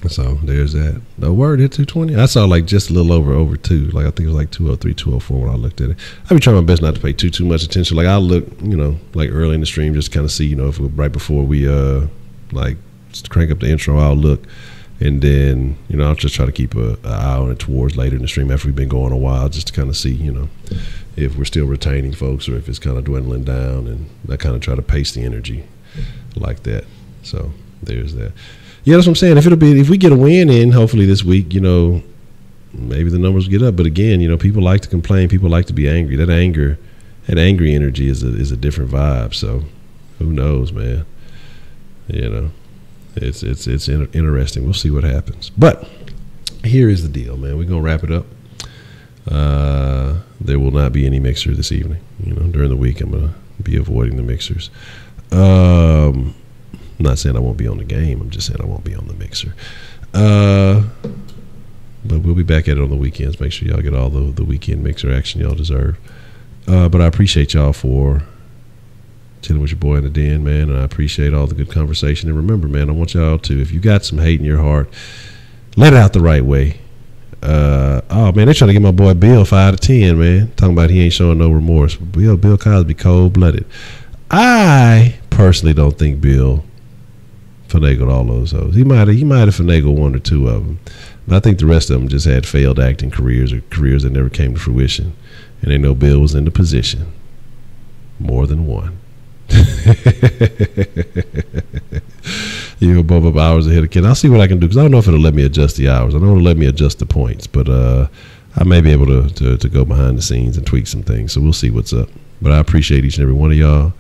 [SPEAKER 1] So there's that. The word hit 220. I saw like just a little over 2. Like, I think it was like 203, 204 when I looked at it. I be trying my best not to pay too much attention. Like, I'll look, you know, like early in the stream just to kind of see, you know, if right before we like crank up the intro, I'll look, and then, you know, I'll just try to keep an eye on it towards later in the stream after we've been going a while, just to kind of see, you know, if we're still retaining folks or if it's kind of dwindling down, and I kind of try to pace the energy like that. So there's that. Yeah, that's what I'm saying. If we get a win in, hopefully this week, you know, maybe the numbers get up. But again, you know, people like to complain. People like to be angry. That angry energy is a different vibe. So who knows, man? You know, it's interesting. We'll see what happens. But here is the deal, man. We're gonna wrap it up. There will not be any mixer this evening. During the week I'm gonna be avoiding the mixers. I'm not saying I won't be on the game. I'm just saying I won't be on the mixer. But we'll be back at it on the weekends. Make sure y'all get all the weekend mixer action y'all deserve. But I appreciate y'all for chilling with your boy in the den, man. And I appreciate all the good conversation. And remember, man, I want y'all to, if you got some hate in your heart, let it out the right way. Oh man, they're trying to get my boy Bill 5 to 10, man. Talking about he ain't showing no remorse. Bill Cosby cold-blooded. I personally don't think Bill finagled all those hoes. He might have finagled one or two of them, but I think the rest of them just had failed acting careers or careers that never came to fruition, and they know Bill was in the position more than one. You above up hours ahead of kid. I'll see what I can do, because I don't know if it'll let me adjust the hours. I don't want to let me adjust the points, but I may be able to go behind the scenes and tweak some things. So we'll see what's up. But I appreciate each and every one of y'all.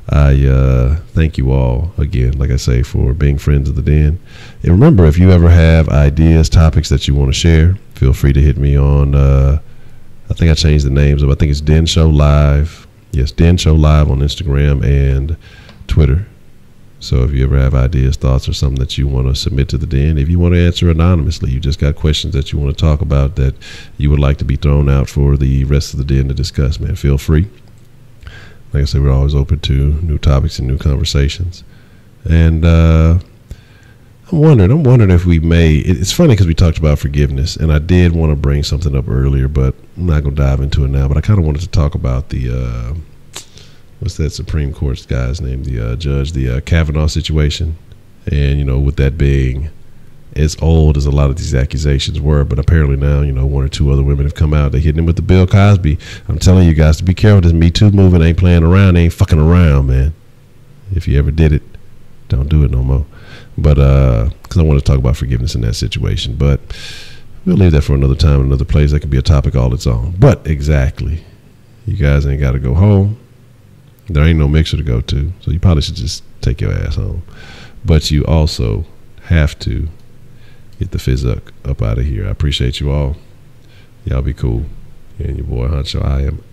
[SPEAKER 1] I thank you all again, like I say, for being friends of the den. And remember, if you ever have ideas, topics that you want to share, feel free to hit me on. I think I changed the names of. I think it's Den Show Live. Yes, Den Show Live on Instagram and Twitter. So if you ever have ideas, thoughts, or something that you want to submit to the den, if you want to answer anonymously, you just got questions that you want to talk about that you would like to be thrown out for the rest of the den to discuss, man, feel free. Like I said, we're always open to new topics and new conversations. And I'm wondering if we may. It's funny because we talked about forgiveness, and I did want to bring something up earlier, but I'm not going to dive into it now. But I kind of wanted to talk about the what's that Supreme Court guy's name? The judge, the Kavanaugh situation. And, with that being as old as a lot of these accusations were, but apparently now, one or two other women have come out. They're hitting him with the Bill Cosby. I'm telling you guys to be careful. This Me Too movement ain't playing around. They ain't fucking around, man. If you ever did it, don't do it no more. But, because I want to talk about forgiveness in that situation. But we'll leave that for another time, another place. That could be a topic all its own. But exactly. You guys ain't got to go home. There ain't no mixer to go to, so you probably should just take your ass home. But you also have to get the fizz up out of here. I appreciate you all. Y'all be cool. And your boy Honcho, I am